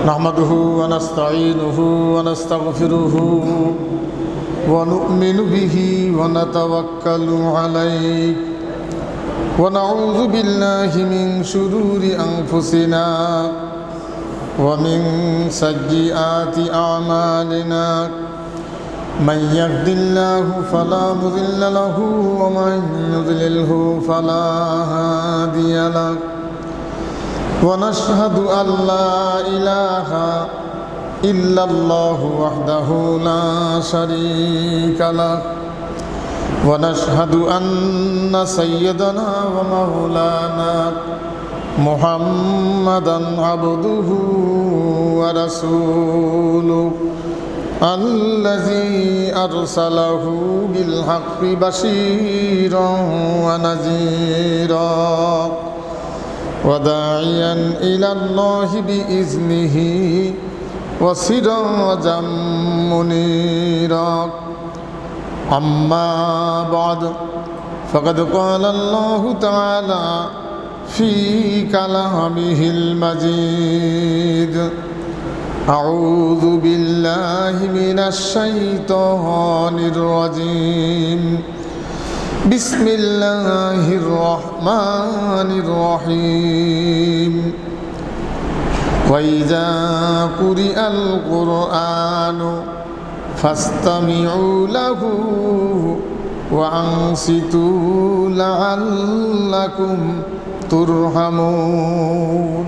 نحمده ونستعينه ونستغفره ونؤمن به ونتوكل عليه ونعوذ بالله من شرور أنفسنا ومن سيئات أعمالنا من يهد الله فلا مضل له ومن يضلله فلا هادي له ونشهد أن لا إله إلا الله وحده لا شريك له ونشهد أن سيدنا ومولانا محمدا عبده ورسوله الذي أرسله بالحق بشيرا ونذيرا وداعيا إلى الله بإذنه وسراجا منيرا أما بعد فقد قال الله تعالى في كلامه المجيد أعوذ بالله من الشيطان الرجيم بسم الله الرحمن الرحيم وإذا قرئ القرآن فاستمعوا له وأنصتوا لعلكم ترحمون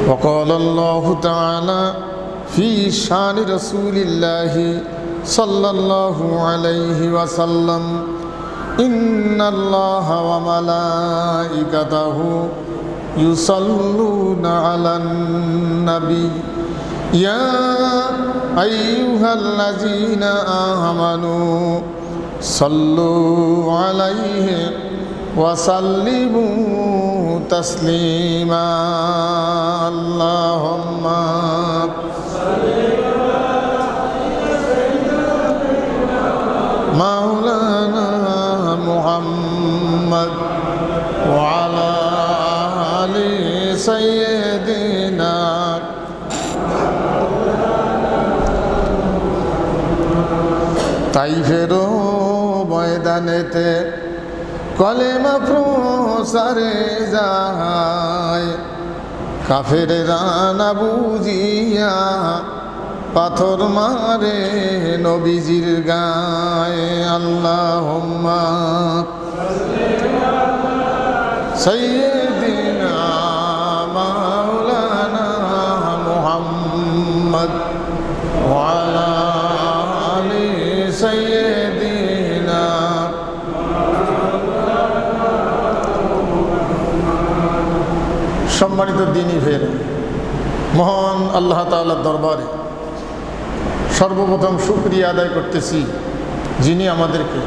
وقال الله تعالى في شان رسول الله صلى الله عليه وسلم إن الله وملائكته يصلون على النبي يا أيها الذين آمنوا صلوا عليه وسلموا تسليما اللهم مولانا محمد وعلى آل سيدنا তাইফেরও ময়দানেতে কলেমা প্রসারে যায় কাফেরেরা না বুঝিয়া পাথর মারে নবীজির গায়ে আল্লাহুম্মা সাইয়্যিদিনা মাওলানা মুহাম্মদ ওয়া আলা আলি সাইয়্যিদিনা। সম্মানিত দ্বীনি ভাইয়ের, মহান আল্লাহ তাআলার দরবারে সর্বপ্রথম শুকরিয়া আদায় করতেছি, যিনি আমাদেরকে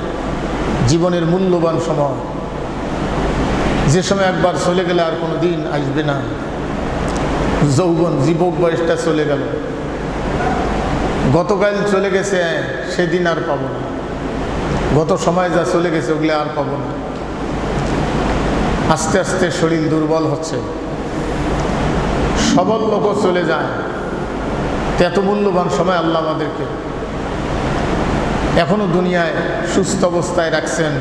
জীবনের মূল্যবান সময়, যে সময় একবার চলে গেলে আর কোনো দিন আসবে না, যৌবন যুবক বয়সটা চলে গেল, গতকাল চলে গেছে সেদিন আর পাবো না, গত সময় যা চলে গেছে ওগুলো আর পাবো না। আস্তে আস্তে শরীর দুর্বল হচ্ছে, সবল লোকও চলে যায়। এত মূল্যবান সময় আল্লাহ আমাদেরকে এখনো দুনিয়ায় সুস্থ অবস্থায় রাখছেন,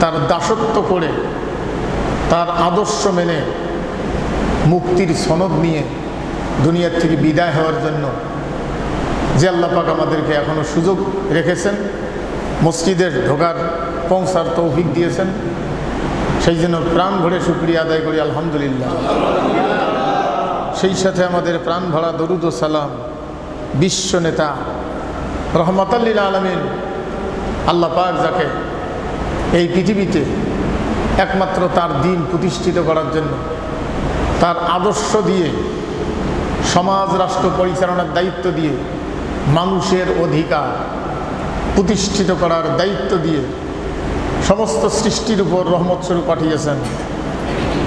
তার দাসত্ব করে, তার আদর্শ মেনে, মুক্তির সনদ নিয়ে দুনিয়ার থেকে বিদায় হওয়ার জন্য যে আল্লাহ পাক আমাদেরকে এখনো সুযোগ রেখেছেন, মসজিদের ঢোকার পৌঁছার তৌফিক দিয়েছেন, সেই জন্য প্রাণ ভরে শুকরিয়া আদায় করি আলহামদুলিল্লাহ। সেই সাথে আমাদের প্রাণ ভরা দরুদ ও সালাম বিশ্ব নেতা রহমাতাল লিল আলামিন আল্লাহ পাক, যাকে এই পৃথিবীতে একমাত্র তার দ্বীন প্রতিষ্ঠিত করার জন্য, তার আদর্শ দিয়ে সমাজ রাষ্ট্র পরিচালনার দায়িত্ব দিয়ে, মানুষের অধিকার প্রতিষ্ঠিত করার দায়িত্ব দিয়ে সমস্ত সৃষ্টির উপর রহমত স্বরূপ পাঠিয়েছেন,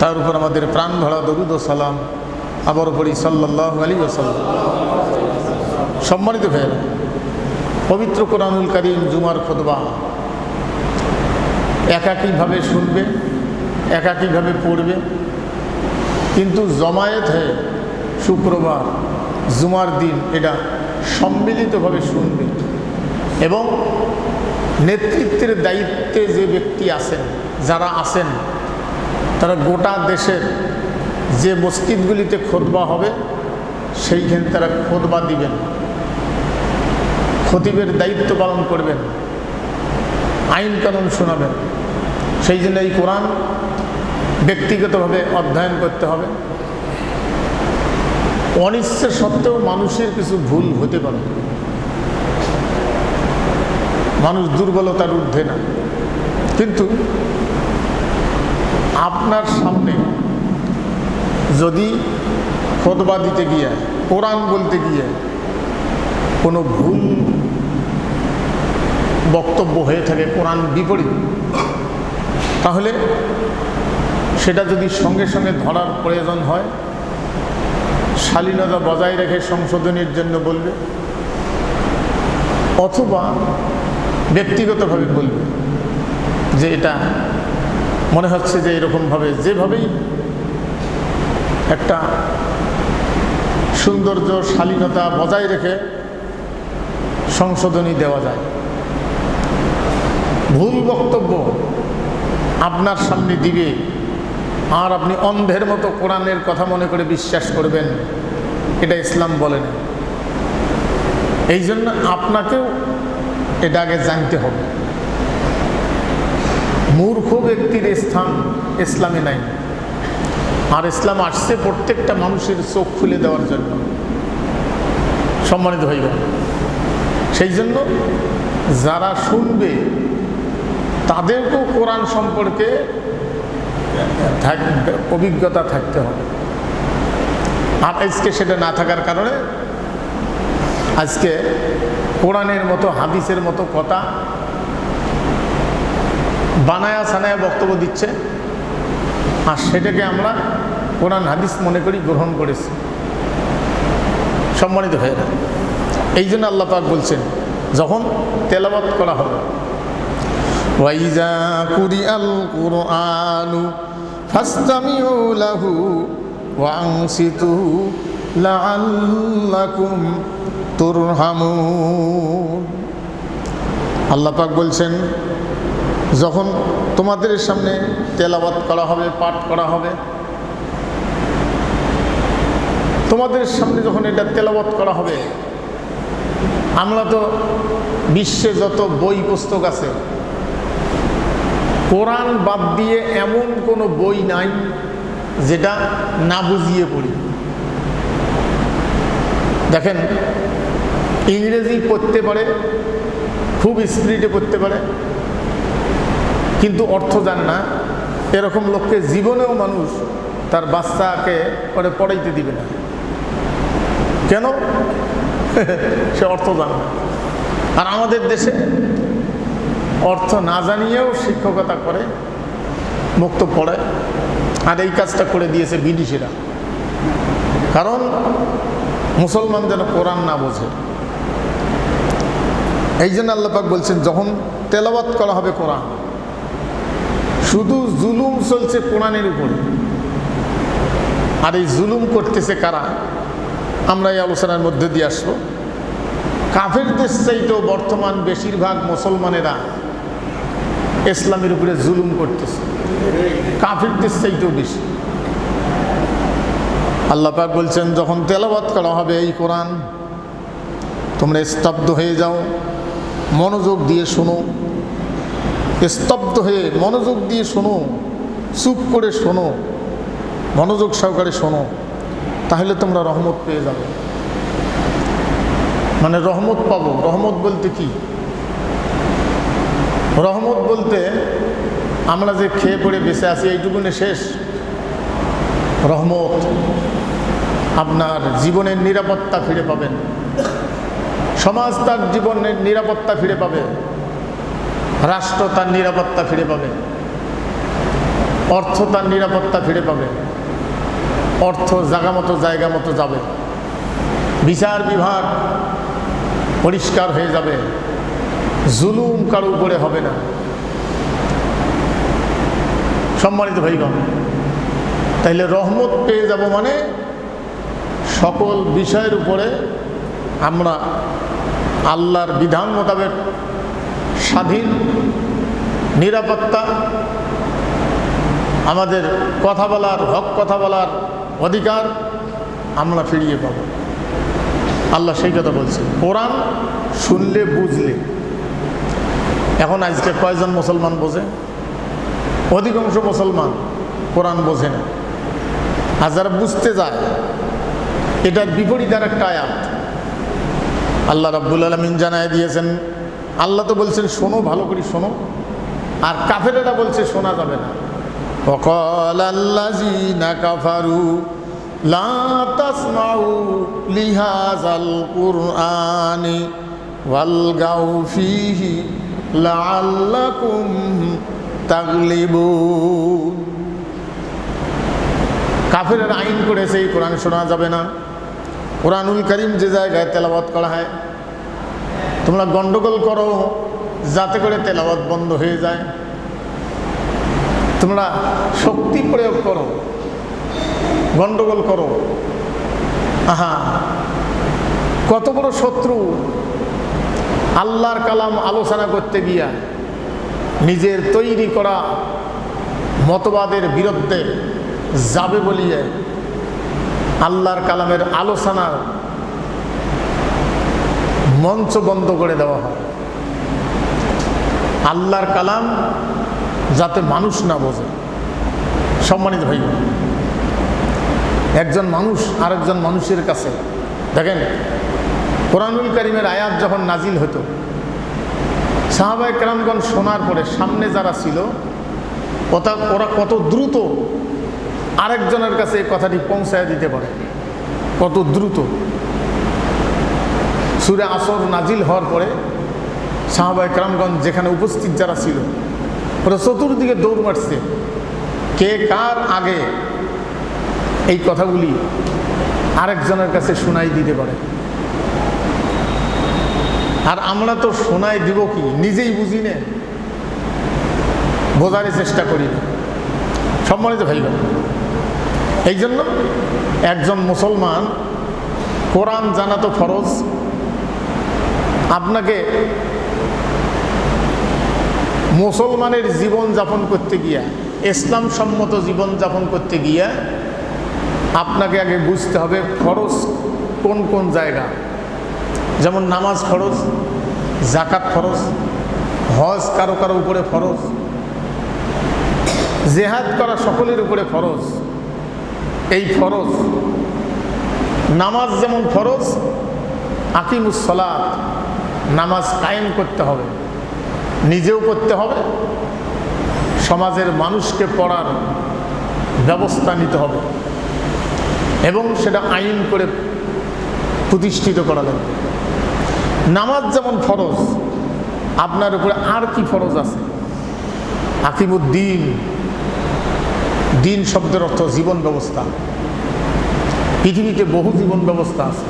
তার উপর আমাদের প্রাণ ভরা দরুদ ও সালাম আবার পড়ি সাল্লাল্লাহু আলাইহি ওয়াসাল্লাম। সম্মানিত ভাইয়েরা, পবিত্র কোরআনুল কারীম জুমার খুতবা একাকীভাবে শুনবে, একাকীভাবে পড়বে, কিন্তু জমায়েত হয়ে শুক্রবার, জুমার দিন এটা সম্মিলিতভাবে শুনবে। এবং নেতৃত্বের দায়িত্বে যে ব্যক্তি আছেন, যারা আছেন, তারা গোটা দেশের যে মসজিদগুলিতে খুতবা হবে সেইখানে তারা খুতবা দিবেন, খতিবের দায়িত্ব পালন করবেন, আইন কানুন শোনাবেন। সেই জন্য এই কোরআন ব্যক্তিগতভাবে অধ্যয়ন করতে হবে। অনিচ্ছা সত্ত্বেও মানুষের কিছু ভুল হতে পারে, মানুষ দুর্বলতার ঊর্ধ্বে না, কিন্তু আপনার সামনে যদি খুতবা দিতে গিয়ে, কোরআন বলতে গিয়ে কোনো ভুল বক্তব্য হয়ে থাকে, কোরআন বিপরীত, তাহলে সেটা যদি সঙ্গে সঙ্গে ধরার প্রয়োজন হয়, শালীনতা বজায় রেখে সংশোধনের জন্য বলবে, অথবা ব্যক্তিগতভাবে বলবে যে এটা মনে হচ্ছে যে এরকমভাবে, যেভাবেই একটা সৌন্দর্য শালীনতা বজায় রেখে সংশোধনী দেওয়া যায়। ভুল বক্তব্য আপনার সামনে দিবে আর আপনি অন্ধের মতো কোরআনের কথা মনে করে বিশ্বাস করবেন, এটা ইসলাম বলে না। এই জন্য আপনাকেও এটা আগে জানতে হবে। মূর্খ ব্যক্তির স্থান ইসলামে নাই, আর ইসলাম আসছে প্রত্যেকটা মানুষের চোখ খুলে দেওয়ার জন্য। সম্মানিত হইবে, সেই জন্য যারা শুনবে তাদেরকেও কোরআন সম্পর্কে অভিজ্ঞতা থাকতে হবে। আর আজকে সেটা না থাকার কারণে আজকে কোরআনের মতো হাদিসের মতো কথা বানায়া সানায়া বক্তব্য দিচ্ছে, আর সেটাকে আমরা কোরআন হাদিস মনে করি, গ্রহণ করেছি। সম্মানিত হয়ে না, এই জন্য আল্লাহ পাক বলছেন যখন তেলাওয়াত করা হবে, ওয়াইজা কুরিআল কুরআনু ফাসতামিউ লাহু ওয়ানসিতু লাআল্লাকুম তুরহামুন। আল্লাহ পাক বলছেন যখন তোমাদের সামনে তেলাওয়াত করা হবে, পাঠ করা হবে, তোমাদের সামনে যখন এটা তেলাওয়াত করা হবে, আমরা তো বিশ্বে যত বই পুস্তক আছে, কোরআন বাদ দিয়ে এমন কোনো বই নাই যেটা না বুঝিয়ে পড়ি। দেখেন, ইংরেজি পড়তে পারে, খুব স্পিডে পড়তে পারে, কিন্তু অর্থ জানে না, এরকম লোককে জীবনেও মানুষ তার বাচ্চাকে পরে পড়াইতে দিবে না। কেন? সে অর্থ জানে না। আর আমাদের দেশে অর্থ না জানিয়েও শিক্ষকতা করে, মুক্ত পড়ায়, আর এই কাজটা করে দিয়েছে বিদেশিরা। কারণ মুসলমান যেন কোরআন না বোঝে। এই জন্য আল্লাহ পাক বলছেন যখন তেলাওয়াত করা হবে কোরআন, শুধু জুলুম চলছে কোরআনের উপরে। আর এই জুলুম করতেছে কারা? আমরা এই আলোচনার মধ্যে দিয়ে আসবো। কাফেরদের চাইতেও বর্তমান বেশিরভাগ মুসলমানেরা ইসলামের উপরে জুলুম করতেছে, কাফেরদের চাইতেও বেশি। আল্লাহ পাক বলছেন যখন তেলাওয়াত করা হবে এই কোরআন, তোমরা স্তব্ধ হয়ে যাও, মনোযোগ দিয়ে শোনো। স্তব্ধ হয়ে মনোযোগ দিয়ে শোনো, চুপ করে শোনো, মনোযোগ সহকারে শোনো, তাহলে তোমরা রহমত পেয়ে যাবে। মানে রহমত পাবো। রহমত বলতে কি? রহমত বলতে আমরা যে খেয়ে পড়ে বেঁচে আছি এইটুকুনে শেষ। রহমত আপনার জীবনের নিরাপত্তা ফিরে পাবেন, সমাজ তার জীবনের নিরাপত্তা ফিরে পাবে, রাষ্ট্র তার নিরাপত্তা ফিরে পাবে, অর্থ তার নিরাপত্তা ফিরে পাবে, অর্থ জায়গা মতো যাবে, বিচার বিভাগ পরিষ্কার হয়ে যাবে, জুলুম কারো উপরে হবে না। সম্মানিত ভাইগণ, তাইলে রহমত পেয়ে যাব মানে সকল বিষয়ের উপরে আমরা আল্লাহর বিধান মোতাবেক স্বাধীন, নিরাপত্তা, আমাদের কথা বলার হক, কথা বলার অধিকার আমরা ফিরিয়ে পাব। আল্লাহ সেই কথা বলছে, কোরআন শুনলে বুঝলে। এখন আজকে কয়জন মুসলমান বোঝে? অধিকাংশ মুসলমান কোরআন বোঝে না। আর যারা বুঝতে যায়, এটার বিপরীত আর একটা আয়াত আল্লাহ রাব্বুল আলামিন জানায় দিয়েছেন। আল্লাহ তো বলছেন শোনো, ভালো করে শোনো, আর কাফেরেরা বলছে শোনা যাবে না। ওয়াকালাল্লাযীনা কাফারু লা তাসমাউ লিহাযাল কুরআনি ওয়ালগাউ ফীহি লাআল্লাকুম তাগলিবুন। কাফেরেরা আইন করেছে এই কোরআন শোনা যাবে না। কোরআনুল কারীম যে জায়গায় তেলাওয়াত করা হয়, তোমরা গন্ডগোল করো যাতে করে তেলাওয়াত বন্ধ হয়ে যায়। তোমরা শক্তি প্রয়োগ করো, গন্ডগোল করো। আহা, কত বড় শত্রু! আল্লাহর কালাম আলোচনা করতে গিয়া নিজের তৈরি করা মতবাদের বিরুদ্ধে যাবে বলিয়ে আল্লাহর কালামের আলোচনার মঞ্চ বন্ধ করে দেওয়া হয়। আল্লাহর কালাম যাতে মানুষ না বোঝে। সম্মানিত ভাই, একজন মানুষ আরেকজন মানুষের কাছে, দেখেন কোরআনুল কারীমের আয়াত যখন নাজিল হতো, সাহাবায়ে কেরামগণ শোনার পরে সামনে যারা ছিল ওরা কত দ্রুত আরেকজনের কাছে এই কথাটি পৌঁছায় দিতে পারে, কত দ্রুত। সূরা আসর নাজিল হওয়ার পরে সাহাবায়ে কেরামগণ যেখানে উপস্থিত যারা ছিল, ওরা চতুর্দিকে দৌড় মারছে, কে কার আগে এই কথাগুলি আরেকজনের কাছে শোনাই দিতে পারে। আর আমরা তো শোনাই দিব কি, নিজেই বুঝি না, বোঝার চেষ্টা করি না। সম্মানিত ভাই বোন, এই জন্য একজন মুসলমান কোরআন জানা তো ফরজ। আপনাকে মুসলমানের জীবন যাপন করতে গিয়া, ইসলাম সম্মত জীবন যাপন করতে গিয়া আপনাকে আগে বুঝতে হবে ফরজ কোন কোন জায়গা। যেমন নামাজ ফরজ, যাকাত ফরজ, হজ কারো কারো উপরে ফরজ, জিহাদ করা সকলের উপরে ফরজ। এই ফরজ নামাজ যেমন ফরজ, আকিমুস সালাত, নামাজ কায়েম করতে হবে, নিজেও করতে হবে, সমাজের মানুষকে পড়ার ব্যবস্থা নিতে হবে এবং সেটা আইন করে প্রতিষ্ঠিত করা লাগবে। নামাজ যেমন ফরজ, আপনার উপরে আর কি ফরজ আছে? আকিমুদ্দিন, দিন শব্দের অর্থ জীবন ব্যবস্থা। পৃথিবীতে বহু জীবন ব্যবস্থা আছে।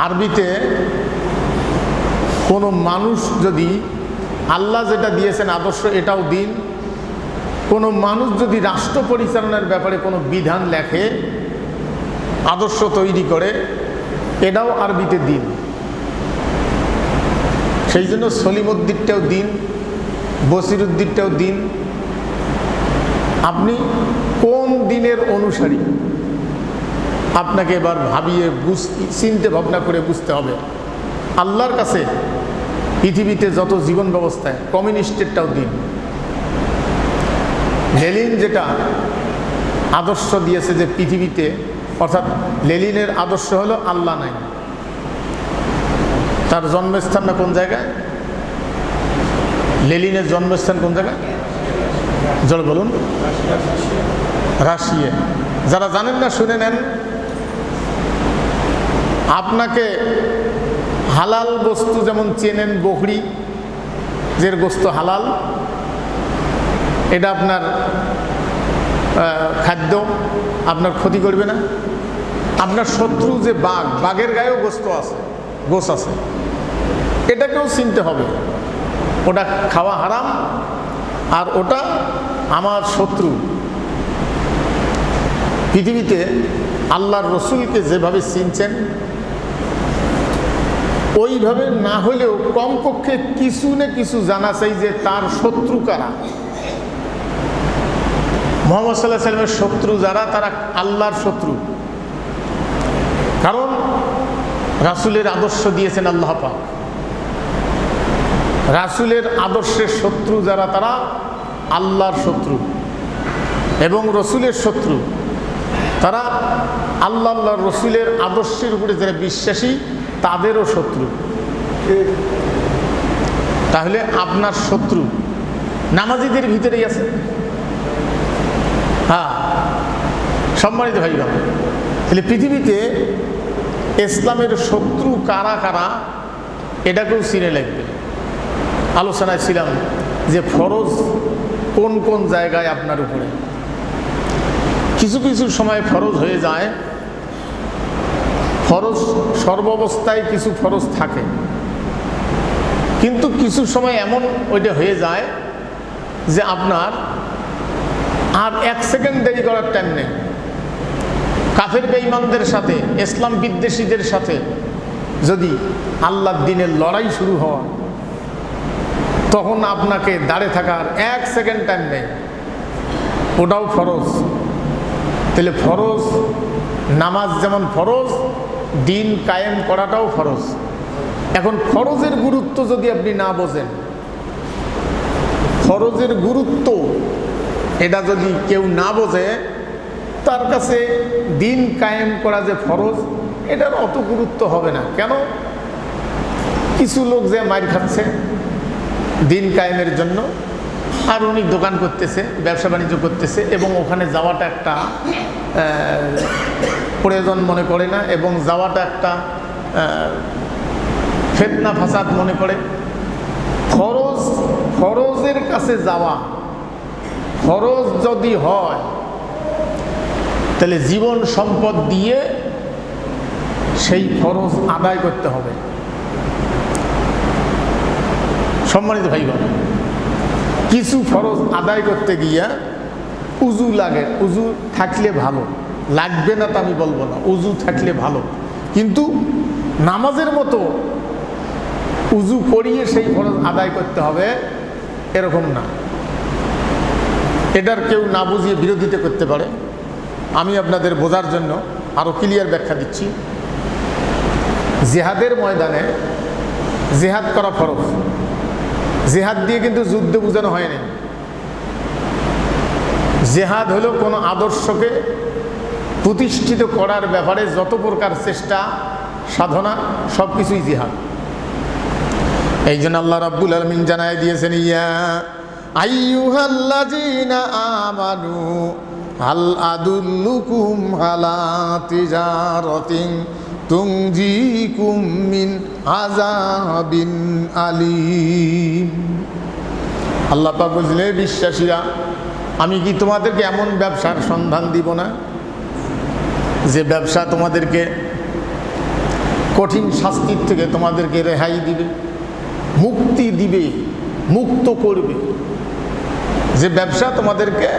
আরবিতে কোনো মানুষ যদি আল্লাহ যেটা দিয়েছেন আদর্শ, এটাও দিন। কোনো মানুষ যদি রাষ্ট্র পরিচালনার ব্যাপারে কোনো বিধান লেখে, আদর্শ তৈরি করে, এটাও আরবিতে দিন। সেই জন্য সলিমুদ্দিনটাও দিন, বসিরুদ্দিনটাও দিন। আপনি কোন দিনের অনুসারী, আপনাকে এবার ভাবিয়ে চিন্তে ভাবনা করে বুঝতে হবে। আল্লাহর কাছে পৃথিবীতে যত জীবন ব্যবস্থায় কমিউনিস্টেরটাও দিন। লেনিন যেটা আদর্শ দিয়েছে যে পৃথিবীতে, অর্থাৎ লেনিনের আদর্শ হলো আল্লাহ নাই। তার জন্মস্থান না কোন জায়গায়? লেনিনের জন্মস্থান কোন জায়গায়? জল বলুন। রাশিয়া। যারা জানেন না শুনে নেন। আপনাকে হালাল বস্তু যেমন চেনেন, বকরি যে গোস্ত হালাল, এটা আপনার খাদ্য, আপনার ক্ষতি করবে না। আপনার শত্রু যে বাঘ, বাঘের গায়েও গোস আছে, এটাকেও চিনতে হবে। ওটা খাওয়া হারাম আর ওটা আমার শত্রু। পৃথিবীতে আল্লাহর রসুলকে যেভাবে চিনছেন ওইভাবে না হলেও কমপক্ষে কিছু না কিছু জানা চাই যে তার শত্রু কারা। মুহাম্মদ সাল্লাল্লাহু আলাইহি ওয়াসাল্লামের শত্রু যারা, তারা আল্লাহর শত্রু। কারণ রাসূলের আদর্শ দিয়েছেন আল্লাহ পাক। রাসূলের আদর্শের শত্রু যারা, তারা আল্লাহর শত্রু। এবং রসুলের শত্রু তারা আল্লাহর রসুলের আদর্শের উপরে যারা বিশ্বাসী তাদেরও শত্রু। তাহলে আপনার শত্রু নামাজীদের ভিতরেই আছে। হ্যাঁ, সম্মানিত ভাইগণ, তাহলে পৃথিবীতে ইসলামের শত্রু কারা কারা এটাকেও চিনে লাগবে। আলোচনায় ছিলাম যে ফরজ কোন কোন জায়গায় আপনার উপরে। কিছু কিছু সময় ফরজ হয়ে যায়, ফরজ সর্বাবস্থায় কিছু ফরজ থাকে, কিন্তু কিছু সময় এমন ওইটা হয়ে যায় যে আপনার আর 1 সেকেন্ড দেরি করার টাইম নেই। কাফের বেঈমানদের সাথে, ইসলাম বিদ্বেষীদের সাথে যদি আল্লাহর দ্বীনের লড়াই শুরু হয়, তখন আপনাকে দাঁড়িয়ে থাকার 1 সেকেন্ড টাইম নেই, ওটাও ফরজ। তাহলে ফরজ, নামাজ যেমন ফরজ, দিন কায়েম করাটাও ফরজ। এখন ফরজের গুরুত্ব যদি আপনি না বোঝেন, ফরজের গুরুত্ব এটা যদি কেউ না বোঝে, তার কাছে দিন কায়েম করা যে ফরজ, এটার অত গুরুত্ব হবে না। কেন? কিছু লোক যে মার খাচ্ছে দিন কায়েমের জন্য, আর উনি দোকান করতেছে, ব্যবসা বাণিজ্য করতেছে, এবং ওখানে যাওয়াটা একটা প্রয়োজন মনে করে না, এবং যাওয়াটা একটা ফিতনা ফাসাদ মনে করে। ফরজের কাছে যাওয়া, ফরজ যদি হয় তাহলে জীবন সম্পদ দিয়ে সেই ফরজ আদায় করতে হবে। সম্মানিত ভাইগণ, কিছু ফরজ আদায় করতে গিয়া উজু লাগে। উজু থাকলে ভালো, লাগবে না তো আমি বলবো না, উজু থাকলে ভালো, কিন্তু নামাজের মতো উজু করিয়ে সেই ফরজ আদায় করতে হবে এরকম না। এটার কেউ না বুঝিয়ে বিরোধিতা করতে পারে। আমি আপনাদের বোঝার জন্য আরও ক্লিয়ার ব্যাখ্যা দিচ্ছি। জিহাদের ময়দানে জিহাদ করা ফরজ। জিহাদ দিয়ে কিন্তু যুদ্ধ বোঝানো হয়নি। জিহাদ হলো কোনো আদর্শকে প্রতিষ্ঠিত করার ব্যাপারে যত প্রকার চেষ্টা সাধনা সব কিছুই জিহাদ। এই জন্য আল্লাহ রাব্বুল আলামিন জানায় দিয়েছেন, ইয়া আইয়ুহাল্লাযীনা আমানু হাল আদুল্লুকুম আলা তিজারাতিন তুনজিকুম মিন আযাবিন আলীম। আল্লাহ পাক বললেন, বিশ্বাসীরা, আমি কি তোমাদেরকে এমন ব্যবসার সন্ধান দিব না যে ব্যবসা তোমাদেরকে কঠিন শাস্তির থেকে তোমাদেরকে রেহাই দিবে, মুক্তি দিবে, মুক্ত করবে। যে ব্যবসা তোমাদেরকে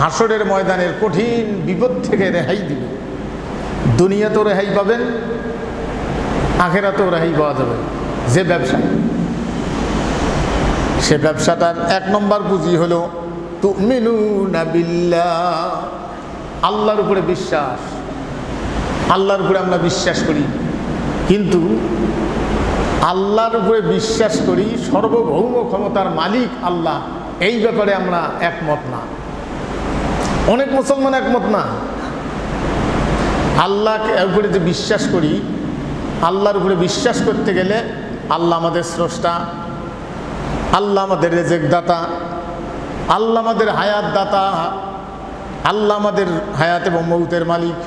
হাসরের ময়দানের কঠিন বিপদ থেকে রেহাই দিবে। দুনিয়াতেও রেহাই পাবেন, আখেরাতেও রেহাই পাওয়া যাবে। যে ব্যবসা, সে ব্যবসাটার 1 নম্বর পুঁজি হলো তুমিনুনা বিল্লাহ, আল্লাহর উপরে বিশ্বাস। আল্লাহর উপরে আমরা বিশ্বাস করি, কিন্তু আল্লাহর উপরে বিশ্বাস করি সর্বভৌম ক্ষমতার মালিক আল্লাহ, এই ব্যাপারে আমরা একমত না। অনেক মুসলমান একমত না। আল্লাহকে উপরে যে বিশ্বাস করি, আল্লাহর উপরে বিশ্বাস করতে গেলে আল্লাহ আমাদের স্রষ্টা, আল্লাহ আমাদের রেজেক দাতা, আল্লাহ আমাদের হায়াত দাতা, আল্লাহ আমাদের হায়াত এবং মৌতের মালিক,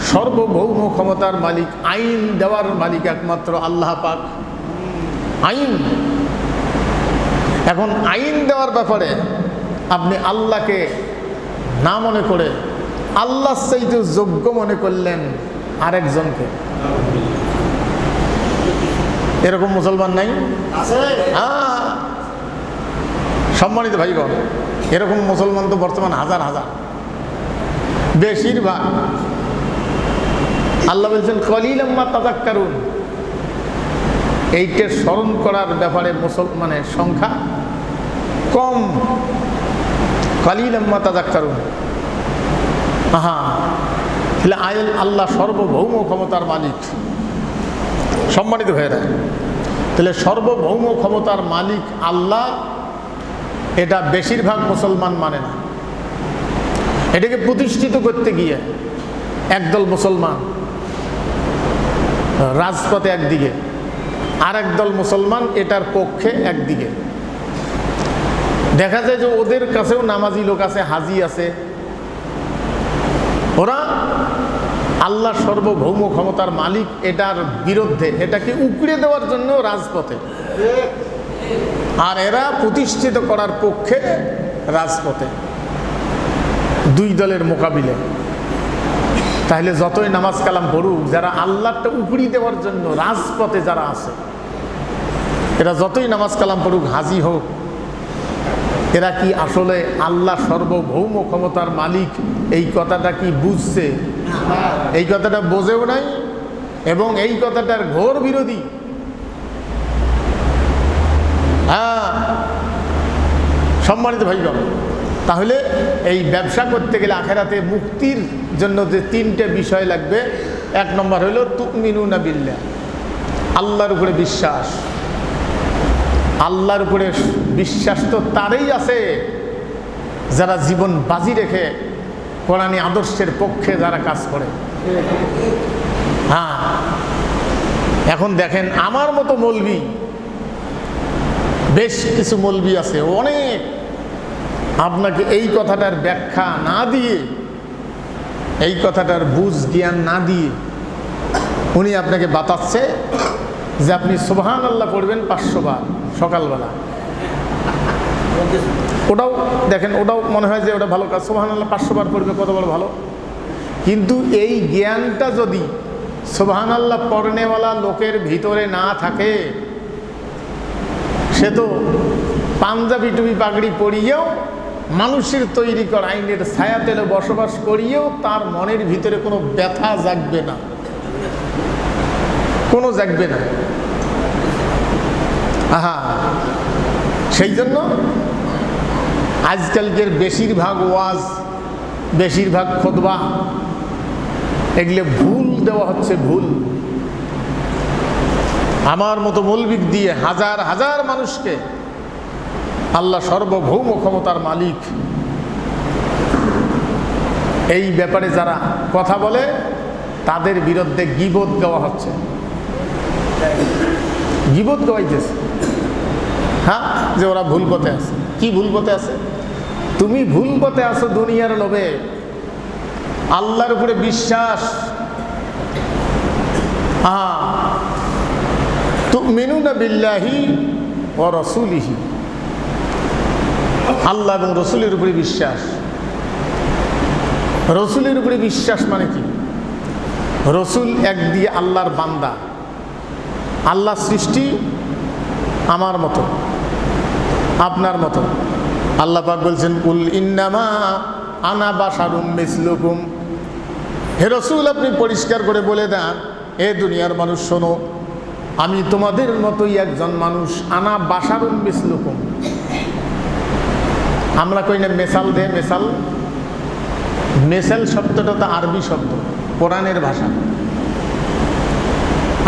সর্বভৌম ক্ষমতার মালিক, আইন দেওয়ার মালিক একমাত্র আল্লাহ পাক। আইন, এখন আইন দেওয়ার ব্যাপারে আপনি আল্লাহকে না মনে করে আল্লাহ চাইতে যোগ্য মনে করলেন আরেকজনকে। এরকম মুসলমান নাই? হ্যাঁ, সম্মানিত ভাইগণ, এরকম মুসলমান তো বর্তমান হাজার হাজার। বেশিরভাগ আল্লাহ বলছেন কলিলাম মা তাযাক্কারুন, এইটা স্মরণ করার ব্যাপারে মুসলমানের সংখ্যা কম। কলিলাম মা তাযাক্কারুন। তাহলে আল্লাহ সর্বভৌম ক্ষমতার মালিক। সম্মানিত ভাইয়েরা, তাহলে সর্বভৌম ক্ষমতার মালিক আল্লাহ, এটা বেশিরভাগ মুসলমান মানে না। এটাকে প্রতিষ্ঠিত করতে গিয়ে একদল মুসলমান রাজপথে একদিকে, আর একদল মুসলমান এটার পক্ষে একদিকে। দেখা যায় যে ওদের কাছেও নামাজি লোক আছে, হাজি আছে, ওরা আল্লাহ সর্বভৌম ক্ষমতার মালিক এটার বিরুদ্ধে, এটাকে উপড়ে দেওয়ার জন্য রাজপথে, আর এরা প্রতিষ্ঠিত করার পক্ষে রাজপথে, দুই দলের মোকাবিলে। তাহলে যতই নামাজ কালাম পড়ুক, যারা আল্লাহটা উপড়িয়ে দেওয়ার জন্য রাজপথে যারা আছে, এরা যতই নামাজ কালাম পড়ুক, হাজি হোক, এরা কি আসলে আল্লাহ সর্বভৌম ক্ষমতার মালিক এই কথাটা কি বুঝছে? এই কথাটা বোঝেও নাই, এবং এই কথাটার ঘোর বিরোধী। সম্মানিত ভাইগণ, তাহলে এই ব্যবসা করতে গেলে আখেরাতে মুক্তির জন্য যে তিনটে বিষয় লাগবে, এক নম্বর হলো তুমিনুনা বিল্লাহ, আল্লাহর উপরে বিশ্বাস। আল্লাহর উপরে বিশ্বাস তো তারই আছে যারা জীবন বাজি রেখে কোরআনী আদর্শের পক্ষে যারা কাজ করে। এখন দেখেন, আমার মতো মৌলবি, বেশ কিছু মৌলবি আছে, অনেক আপনাকে এই কথাটার ব্যাখ্যা না দিয়ে, এই কথাটার বুঝ জ্ঞান না দিয়ে উনি আপনাকে বাতাচ্ছে যে আপনি সুবহানাল্লাহ পড়বেন 500 বার সকালবেলা। ওটাও দেখেন, ওটাও মনে হয় যে ওটা ভালো কাজ, সুবহানাল্লাহ 500 বার পড়বে, কত বড় ভালো। কিন্তু এই জ্ঞানটা যদি সুবহানাল্লাহ পড়নেওয়ালা লোকের ভিতরে না থাকে, সে তো পাঞ্জাবি টুপি পাগড়ি পরিয়েও, মানুষের তৈরি করা আইনের ছায়াতেলে বসবাস করিয়েও তার মনের ভিতরে কোনো ব্যথা জাগবে না, কোনো জাগবে না। সেই জন্য আজকালকের বেশিরভাগ ওয়াজ, বেশিরভাগ খুতবা, এগুলো ভুল দেওয়া হচ্ছে, ভুল। আমার মতো মৌলবি দিয়ে হাজার হাজার মানুষকে আল্লাহ সর্বভৌম ক্ষমতার মালিক এই ব্যাপারে যারা কথা বলে, তাদের বিরুদ্ধে গীবত গাওয়া হচ্ছে, গীবত গাওয়াইতেছে। যে ওরা ভুল পথে আছে। কি ভুল পথে আছে? তুমি ভুল পথে আছো দুনিয়ার লোভে, আল্লাহর উপরে বিশ্বাস। তুমিনুনা বিল্লাহি ওয়া রাসূলিহি, আল্লাহ এবং রসুলের উপরে বিশ্বাস। রসুলের উপরে বিশ্বাস মানে কি? রসুল একদিকে আল্লাহর বান্দা, আল্লাহ সৃষ্টি আমার মতো, আপনার মতো। আল্লাহ পাক বলছেন, কুল ইন্নামা আনা বাশারুম মিসলুকুম। হে রসুল, আপনি পরিষ্কার করে বলে দেন, এ দুনিয়ার মানুষ শোনো, আমি তোমাদের মতোই একজন মানুষ। আনা বাশারুম মিসলুকুম। আমরা কই না মেসাল দে, মেসাল। মেসাল শব্দটা তো আরবি শব্দ, কোরআনের ভাষা।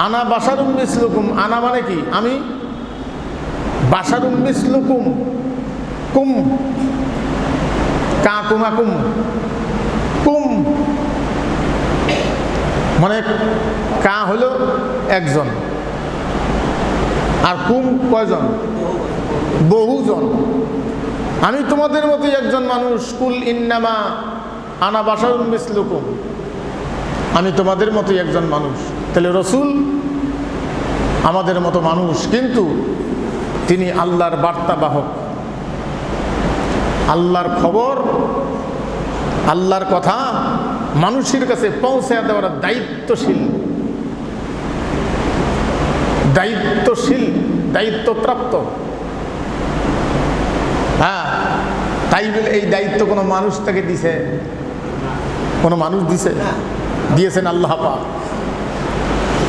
আনা বাশারুম মিসলুকুম, আনা মানে কি? আমি। বাশারুম মিসলুকুম, কুম, কা কুমাকুম, কুম মানে কা হলো একজন, আর কুম কয়জন? বহুজন। আমি তোমাদের মতোই একজন মানুষ। কুল ইন্নামা আনা বাশারুম মিসলুকুম, আমি তোমাদের মতোই একজন মানুষ। তাহলে রসুল আমাদের মতো মানুষ, কিন্তু তিনি আল্লাহর বার্তাবাহক। আল্লাহর খবর, আল্লাহর কথা মানুষের কাছে পৌঁছে দেওয়ার দায়িত্বশীল, দায়িত্বশীল, দায়িত্বপ্রাপ্ত। তাই বলে এই দায়িত্ব কোনো মানুষ তাকে দিছে? কোনো মানুষ দিছে? দিয়েছেন আল্লাহ পাক।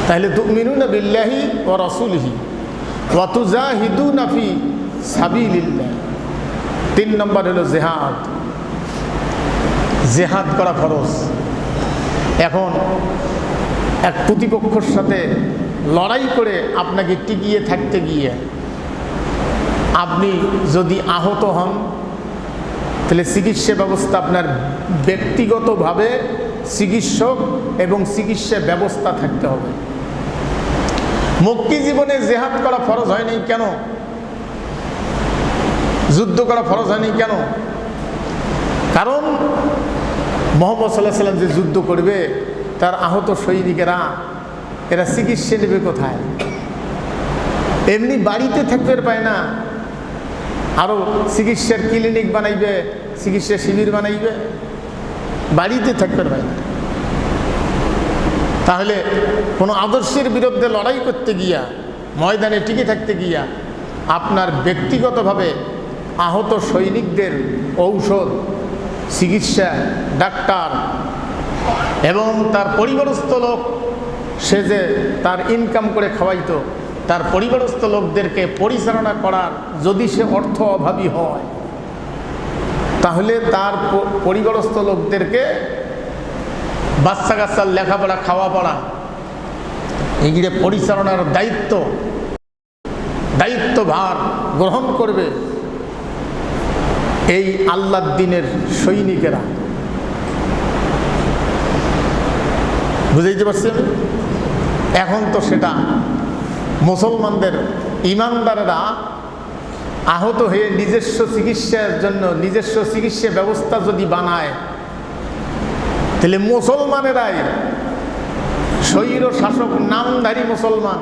তাহলে তুমিনুনা বিল্লাহি ওয়া রাসূলিহি ওয়া তুজাহিদুনা ফি সাবিলিল্লাহ। 3 নম্বর হলো জিহাদ। জিহাদ করা ফরজ। এখন এক প্রতিপক্ষের সাথে লড়াই করে আপনাকে টিকিয়ে থাকতে গিয়ে আপনি যদি আহত হন, তাহলে চিকিৎসা ব্যবস্থা আপনার ব্যক্তিগতভাবে চিকিৎসক এবং চিকিৎসা ব্যবস্থা থাকতে হবে। মক্কি জীবনে জিহাদ করা ফরজ হয়নি কেন? যুদ্ধ করা ফরজ হয়নি কেন? কারণ মুহাম্মদ সাল্লাল্লাহু আলাইহি ওয়াসাল্লাম যে যুদ্ধ করবে, তার আহত সৈনিকেরা এরা চিকিৎসা নেবে কোথায়? এমনি বাড়িতে থাকতে পায় না, আরো চিকিৎসার ক্লিনিক বানাইবে, চিকিৎসা শিবির বানাইবে, বাড়িতে থাকতে পায় না। তাহলে কোনো আদর্শের বিরুদ্ধে লড়াই করতে গিয়া, ময়দানে টিকে থাকতে গিয়া আপনার ব্যক্তিগতভাবে আহত সৈনিকদের ঔষধ, চিকিৎসা, ডাক্তার এবং তার পরিবারস্থ লোক, সে যে তার ইনকাম করে খাওয়াইতো, তার পরিবারস্থ লোকদেরকে পরিচালনা করার যদি সে অর্থ অভাবী হয়, তাহলে তার পরিবারস্থ লোকদেরকে বাচ্চা কাচ্চার লেখাপড়া, খাওয়া পড়া, এগুলো পরিচালনার দায়িত্বভার গ্রহণ করবে এই আল্লাহর দ্বীনের সৈনিকেরা। বুঝাইতে পারছেন? এখন তো সেটা মুসলমানদের ইমানদারেরা আহত হয়ে নিজস্ব চিকিৎসার জন্য নিজস্ব চিকিৎসা ব্যবস্থা যদি বানায়, তাহলে মুসলমানেরাই, স্বৈর শাসক নামধারী মুসলমান,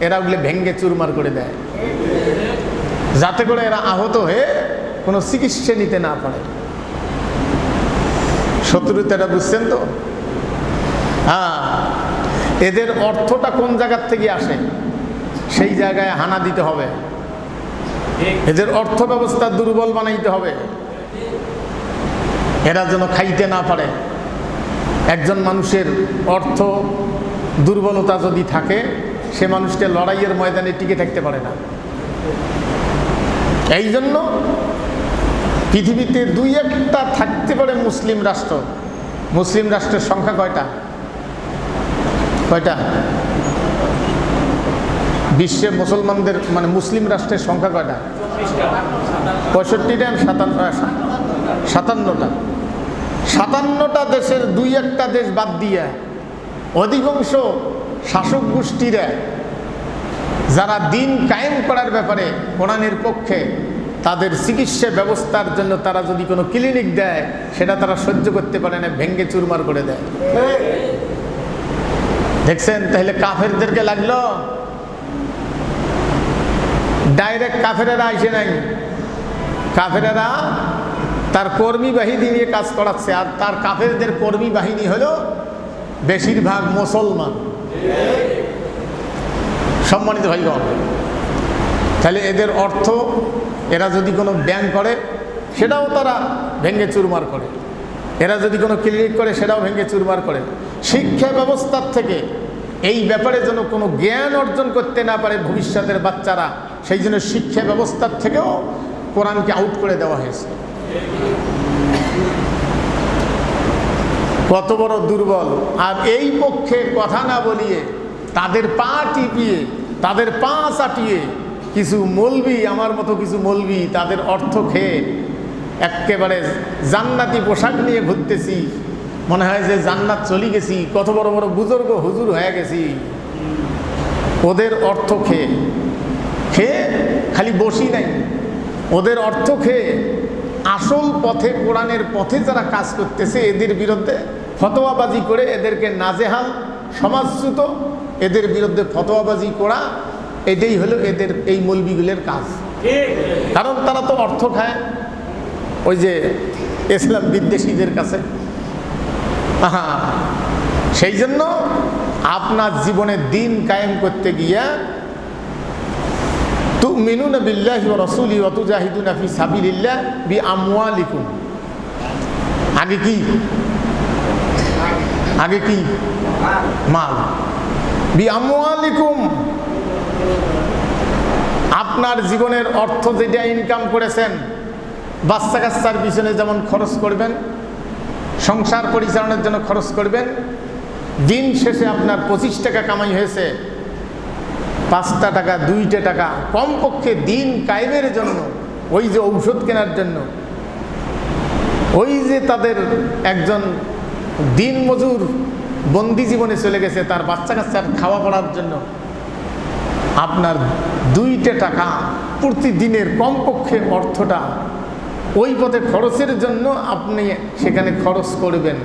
এরা ওগুলো ভেঙ্গে চুরমার করে দেয়, যাতে করে এরা আহত হয়ে কোনো চিকিৎসা নিতে না পারে। শত্রুতারা বুঝছেন তো? হ্যাঁ, এদের অর্থটা কোন জায়গার থেকে আসে, সেই জায়গায় হানা দিতে হবে। এদের অর্থ ব্যবস্থা দুর্বল বানাইতে হবে, এরা যেন খাইতে না পারে। একজন মানুষের অর্থ দুর্বলতা যদি থাকে, সে মানুষকে লড়াইয়ের ময়দানে টিকে থাকতে পারে না। এই জন্য পৃথিবীতে 2-1টা থাকতে পারে মুসলিম রাষ্ট্র। মুসলিম রাষ্ট্রের সংখ্যা কয়টা? বিশ্বে মুসলমানদের মানে মুসলিম রাষ্ট্রের সংখ্যা কয়টা? 65টা, 57টা। 57টা দেশের 2-1টা দেশ বাদ দিয়ে অধিকাংশ শাসক গোষ্ঠীরা যারা দিন কায়েম করার ব্যাপারে কোরআনের পক্ষে, তাদের চিকিৎসা ব্যবস্থার জন্য তারা যদি কোনো ক্লিনিক দেয়, সেটা তারা সহ্য করতে পারে না, ভেঙ্গে চুরমার করে দেয়। দেখছেন? তাহলে কাফেরদেরকে লাগলো, ডাইরেক্ট কাফেরেরা আসে নাই, কাফেরেরা তার কর্মী বাহিনী নিয়ে কাজ করাচ্ছে, আর তার কাফেরদের কর্মী বাহিনী হলো বেশিরভাগ মুসলমান। সম্মানিত ভাইগণ, তাহলে এদের অর্থ এরা যদি কোনো ব্যাংক করে, সেটাও তারা ভেঙ্গে চুরমার করে। এরা যদি কোনো ক্লিনিক করে, সেটাও ভেঙ্গে চুরমার করে। শিক্ষা ব্যবস্থার থেকে এই ব্যাপারে যেন কোনো জ্ঞান অর্জন করতে না পারে ভবিষ্যতের বাচ্চারা, সেই জন্য শিক্ষা ব্যবস্থার থেকেও কোরআনকে আউট করে দেওয়া হয়েছে। কত বড় দুর্বল! আর এই পক্ষে কথা না বলিয়ে, তাদের পা টিপিয়ে, তাদের পা চাটিয়ে কিছু মৌলবি, আমার মতো কিছু মৌলবি, তাদের অর্থ খেয়ে একেবারে জান্নাতি পোশাক নিয়ে ঘুরতেছি, মনে হয় যে জান্নাত চলে গেছি, কত বড় বড় বুজুর্গ হুজুর হয়ে গেছি। ওদের অর্থ খেয়ে খালি বসি নাই, ওদের অর্থ খেয়ে আসল পথে, কোরআনের পথে যারা কাজ করতেছে, এদের বিরুদ্ধে ফতোয়াবাজি করে এদেরকে নাজেহাল, সমাজচ্যুত, এদের বিরুদ্ধে ফতোয়াবাজি করা, এটাই হলো এদের এই মৌলবিগুলোর কাজ। কারণ তারা তো অর্থ খায় ওই যে ইসলাম বিদ্বেষীদের কাছে। সেই জন্য আপনার জীবনে দিন কায়েম করতে গিয়া তুমিনুনা বিল্লাহি ওয়া রাসূলিহি ওয়া তুজাহিদুনা ফি সাবিলিল্লাহ বিআমওয়ালিকুম। আগে কি মাল। বিআমওয়ালিকুম, আপনার জীবনের অর্থ যেটা ইনকাম করেছেন, বাচ্চা কাচ্চার পিছনে যেমন খরচ করবেন, সংসার পরিচালনার জন্য খরচ করবেন, দিন শেষে আপনার 25 টাকা কামাই হয়েছে, 5টা টাকা 2টা টাকা কমপক্ষে দিন কায়েমের জন্য, ওই যে ঔষধ কেনার জন্য, ওই যে তাদের একজন দিন মজুর বন্দি জীবনে চলে গেছে তার বাচ্চা কাচ্চার খাওয়া পড়ার জন্য, আপনার 2টা টাকা প্রতিদিনের কমপক্ষে অর্থটা ওই পথে খরচের জন্য আপনি সেখানে খরচ করবেন।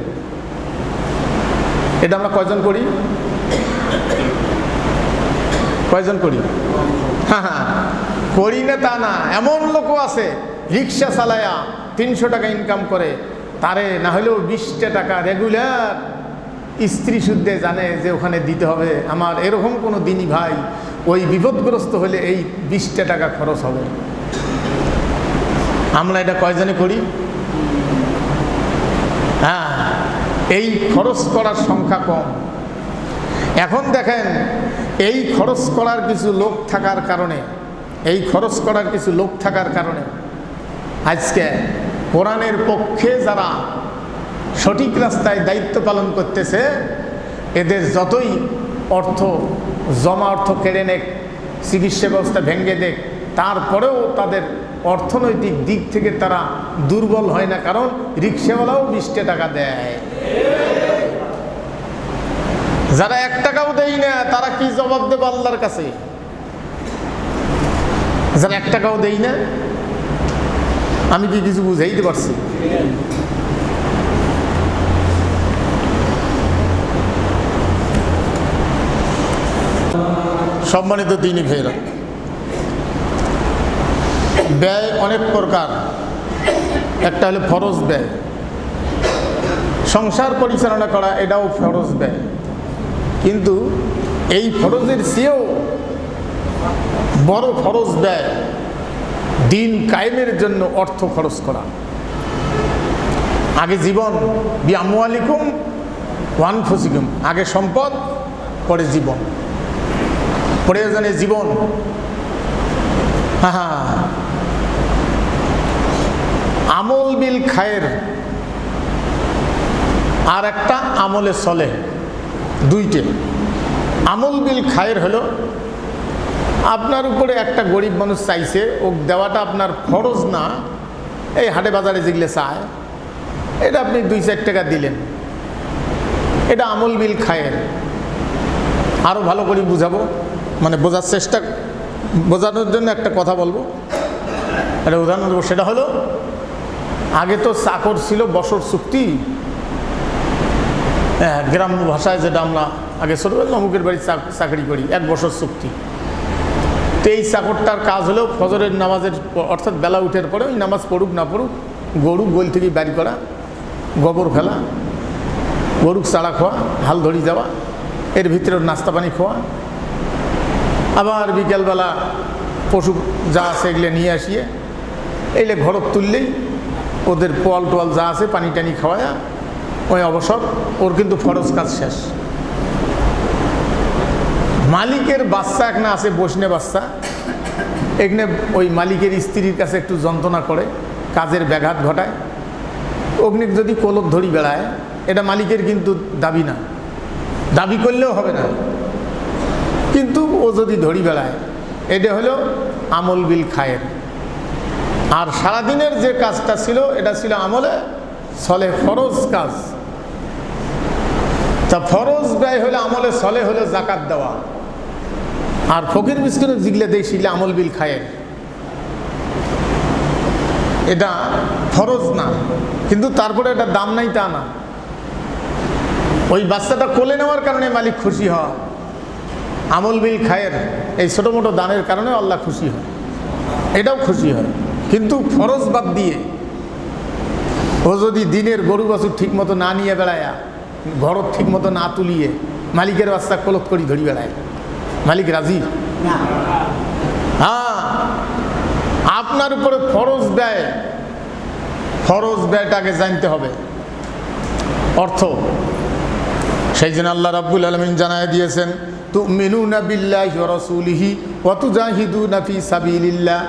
এটা আমরা কয়জন করি? কয়জন করি? হ্যাঁ, করি না তা না, এমন লোকও আছে রিক্সা চালায়া 300 টাকা ইনকাম করে, তারে না হলেও 20টা টাকা রেগুলার স্ত্রী শুদ্ধে জানে যে ওখানে দিতে হবে। আমার এরকম কোনো দিনই ভাই ওই বিপদগ্রস্ত হলে এই 20টা টাকা খরচ হবে। আমরা এটা কয়জনে করি? হ্যাঁ, এই খরচ করার সংখ্যা কম। এখন দেখেন, এই খরচ করার কিছু লোক থাকার কারণে, আজকে কোরআনের পক্ষে যারা সঠিক রাস্তায় দায়িত্ব পালন করতেছে, এদের যতই অর্থ কেড়ে নেক, চিকিৎসা ব্যবস্থা ভেঙে দেখ, তারপরেও তাদের অর্থনৈতিক দিক থেকে তারা দুর্বল হয় না, কারণ রিক্সাওয়ালাও 20টা টাকা দেয়। যারা 1 টাকাও দেয় না তারা কি জবাব দেবে আল্লাহর কাছে? যারা 1 টাকাও দেয় না, আমি কি কিছু বুঝাইতে পারছি? সম্মানিত দিনী ভাইরা, ব্যয় অনেক প্রকার। একটা হলো ফরজ ব্যয়, সংসার পরিচালনা করা, এটাও ফরজ ব্যয়। কিন্তু এই ফরজের চেয়েও বড় ফরজ ব্যয় দিন কায়েমের জন্য অর্থ খরচ করা। আগে জীবন, বিআমওয়ালিকুম ওয়া আনফুসিকুম, আগে সম্পদ পরে জীবন, প্রয়োজনে জীবন। হ্যাঁ, আমল বিল খায়ের আর একটা আমলে সলে, দুইটে। আমল বিল খায়ের হলো আপনার উপরে একটা গরিব মানুষ চাইছে, ও দেওয়াটা আপনার ফরজ না, এই হাটে বাজারে যেগুলো চায়, এটা আপনি 2-4 টাকা দিলেন, এটা আমল বিল খায়ের। আরও ভালো করে বুঝাবো, মানে বোঝানোর জন্য একটা কথা বলবো, একটা উদাহরণ দেবো। সেটা হলো, আগে তো চাকর ছিল বছর চুক্তি, হ্যাঁ, গ্রাম্য ভাষায় যেটা আমরা আগে ছোটবেলা অমুকের বাড়ি চাকরি করি, 1 বছর চুক্তি। তো এই চাকরটার কাজ হলো ফজরের নামাজের অর্থাৎ বেলা উঠের পরে ওই নামাজ পড়ুক না পড়ুক, গরু গোল থেকে বাড়ি করা, গোবর ফেলা, গরুক চারা খাওয়া, হাল ধরি যাওয়া, এর ভিতরে নাস্তা পানি খাওয়া, আবার বিকেলবেলা পশু যা আছে এগুলো নিয়ে আসিয়ে এইলে ঘরত তুললেই ওদের পোয়াল টোয়াল যা আছে পানি টানি খাওয়ায়া ওই অবসর, ওর কিন্তু ফরজ কাজ শেষ। মালিকের বাচ্চা এক না আছে বসনে বাচ্চা, এখানে ওই মালিকের স্ত্রীর কাছে একটু যন্ত্রণা করে, কাজের ব্যাঘাত ঘটায়, অগ্নিক যদি কলপ ধরি বেড়ায়, এটা মালিকের কিন্তু দাবি না, দাবি করলেও হবে না, কিন্তু ও যদি ধরি বেড়ায়, এটা হলো আমল বিল খায়ের। আর সারাদিনের যে কাজটা ছিল এটা ছিল আমলে সলে, ফরজ কাজ। তা ফরজ ব্যয় হলে আমলে সলে হলো জাকাত দেওয়া, আর ফকির মিসকিনের যেগুলো দেয় সেগুলো আমল বিল খায়ের। এটা ফরজ না, কিন্তু তারপরে এটা দাম নাই তা না। ওই বাচ্চাটা কোলে নেওয়ার কারণে মালিক খুশি হয়, আমল বিল খায়ের, এই ছোটো মোটো দানের কারণে আল্লাহ খুশি হয়, এটাও খুশি হয়। কিন্তু ফরজ বাদ দিয়ে ও যদি দিনের গরু বাছুর ঠিক মতো না নিয়ে বেড়ায়, ঘর ঠিক মতো না তুলিয়ে মালিকের বাচ্চা কলপ করি ধরি বেড়ায়, মালিক রাজি? হ্যাঁ, আপনার উপরে ফরজ ব্যয়, ফরজ ব্যয়টাকে জানতে হবে। অর্থ সেই জন্য আল্লাহ রাব্বুল আলামিন জানায় দিয়েছেন, তুমিনুনা বিল্লাহি ওয়া রাসূলিহি ওয়া তুজাহিদুনা ফি সাবিলিল্লাহ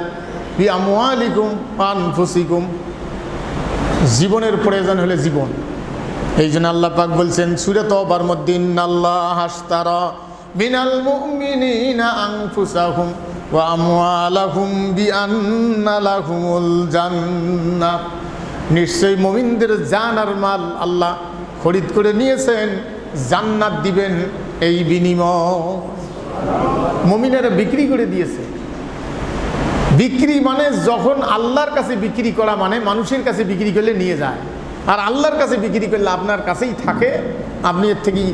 বিআমওয়ালিকুম ওয়া আনফুসিকুম। জীবনের প্রয়োজন হলে জীবন। এই জন্য আল্লাহ পাক বলছেন সূরা তওবার মধ্যে, ইন্নাল্লাহা আশতারা মিনাল মুমিনিনা আনফুসাহুম ওয়া আমওয়ালাহুম বিআন্না লাহুমুল জান্নাহ। নিশ্চয়ই মুমিনদের জান আর মাল আল্লাহ খরিদ করে নিয়েছেন, জান্নাত দিবেন এই বিনিময়। মুমিনেরা বিক্রি করে দিয়েছে। বিক্রি মানে যখন আল্লাহর কাছে বিক্রি করা মানে মানুষের কাছে বিক্রি করলে নিয়ে যায়, আর আল্লাহর কাছে বিক্রি করলে আপনার কাছেই থাকে, আপনি এর থেকেই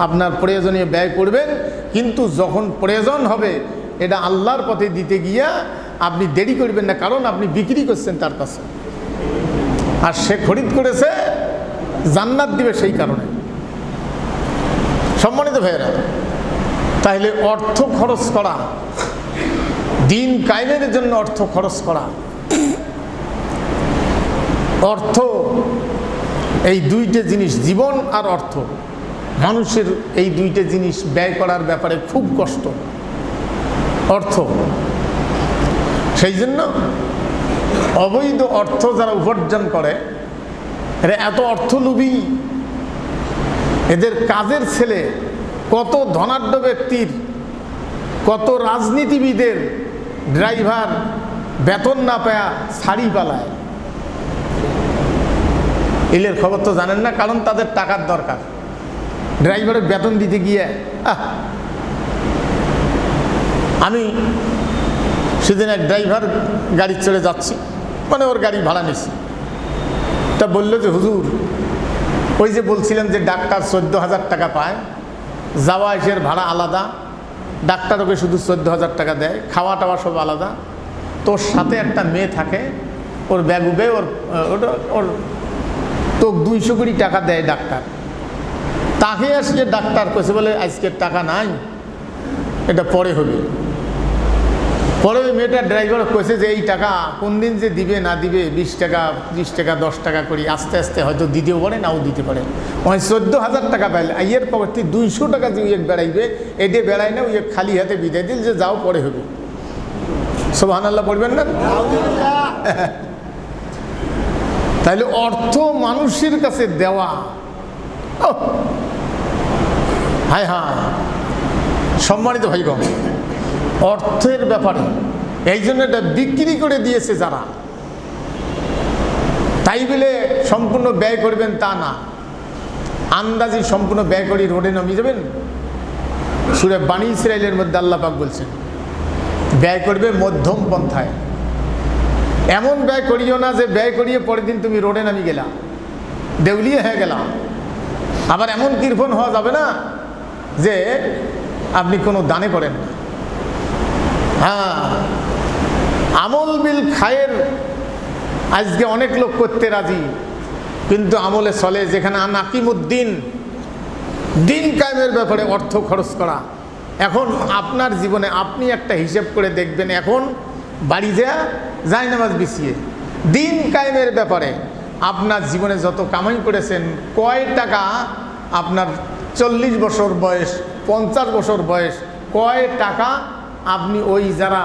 আপনার প্রয়োজনীয় ব্যয় করবেন। কিন্তু যখন প্রয়োজন হবে এটা আল্লাহর পথে দিতে গিয়া আপনি দেরি করবেন না, কারণ আপনি বিক্রি করছেন তার কাছে, আর সে খরিদ করেছে জান্নাত দিবে সেই কারণে। সম্মানিত ভাইয়েরা, তাহলে অর্থ খরচ করা, দিন কায়েমের জন্য অর্থ খরচ করা, অর্থ এই দুইটা জিনিস, জীবন আর অর্থ, মানুষের এই দুইটা জিনিস ব্যয় করার ব্যাপারে খুব কষ্ট। অর্থ, সেই জন্য অবৈধ অর্থ যারা উপার্জন করে এরা এত অর্থলোভী, এদের কাজের ছেলে কত ধনাঢ্য ব্যক্তির, কত রাজনীতিবিদের ড্রাইভার বেতন না পায়া ছাড়ি পালায়। এলের খবর তো জানেন না, কারণ তাদের টাকার দরকার। ড্রাইভারের বেতন দিতে গিয়ে আমি সেদিন এক ড্রাইভার গাড়ি চড়ে যাচ্ছি, মানে ওর গাড়ি ভাড়া নিছি। তা বললো যে হুজুর, ওই যে বলছিলেন যে ডাক্তার 14,000 টাকা পায়, যাওয়া এসের ভাড়া আলাদা, ডাক্তার ওকে শুধু 14,000 টাকা দেয়, খাওয়া টাওয়া সব আলাদা। তোর সাথে একটা মেয়ে থাকে, ওর ব্যাগ উবে ওর তো 200 কোটি টাকা দেয় ডাক্তার। তাকে আসলে ডাক্তার কইছে বলে আজকের টাকা নাই, এটা পরে হবে। পরে ওই মেয়েটার ড্রাইভার কইছে যে এই টাকা কোন দিন যে দিবে না দিবে, 20 টাকা 30 টাকা 10 টাকা করি আস্তে আস্তে হয়তো দিতেও পারে, নাও দিতে পারে। ওই 14,000 টাকা পাইলে আইয়ের পকেটে 200 টাকা যে উইক বেড়াইবে, এটি বেড়াই না, উইক খালি হাতে বিদায় দিল যে যাও পরে হবে। সুবহানাল্লাহ পড়বেন না? তাহলে অর্থ মানুষের কাছে দেওয়া, হায় হায়। সম্মানিত ভাইগণ, অর্থের ব্যাপারে এই জন্য এটা বিক্রি করে দিয়েছে যারা, তাই বলে সম্পূর্ণ ব্যয় করবেন তা না, আন্দাজি সম্পূর্ণ ব্যয় করে রোডে নামিয়ে যাবেন। সূরা বানী ইসরাঈলের মধ্যে আল্লাহ পাক বলছেন ব্যয় করবে মধ্যম পন্থায়। এমন ব্যয় করিও না যে ব্যয় করিয়ে পরের দিন তুমি রোডে নামিয়ে গেলা, দেউলিয়ে হয়ে গেলাম। আবার এমন কৃপণ হওয়া যাবে না যে আপনি কোনো দানে করেন না। হ্যাঁ, আমল বিল খায়ের আজকে অনেক লোক করতে রাজি, কিন্তু আমলে চলে যেখানে আনাকিমুদ্দিন, দিন কায়েমের ব্যাপারে অর্থ খরচ করা। এখন আপনার জীবনে আপনি একটা হিসেব করে দেখবেন, এখন বাড়ি যায় নামাজ বিছিয়ে দিন কায়েমের ব্যাপারে আপনার জীবনে যত কামাই করেছেন, কয় টাকা আপনার 40 বছর বয়স 50 বছর বয়স, কয় টাকা আপনি ওই যারা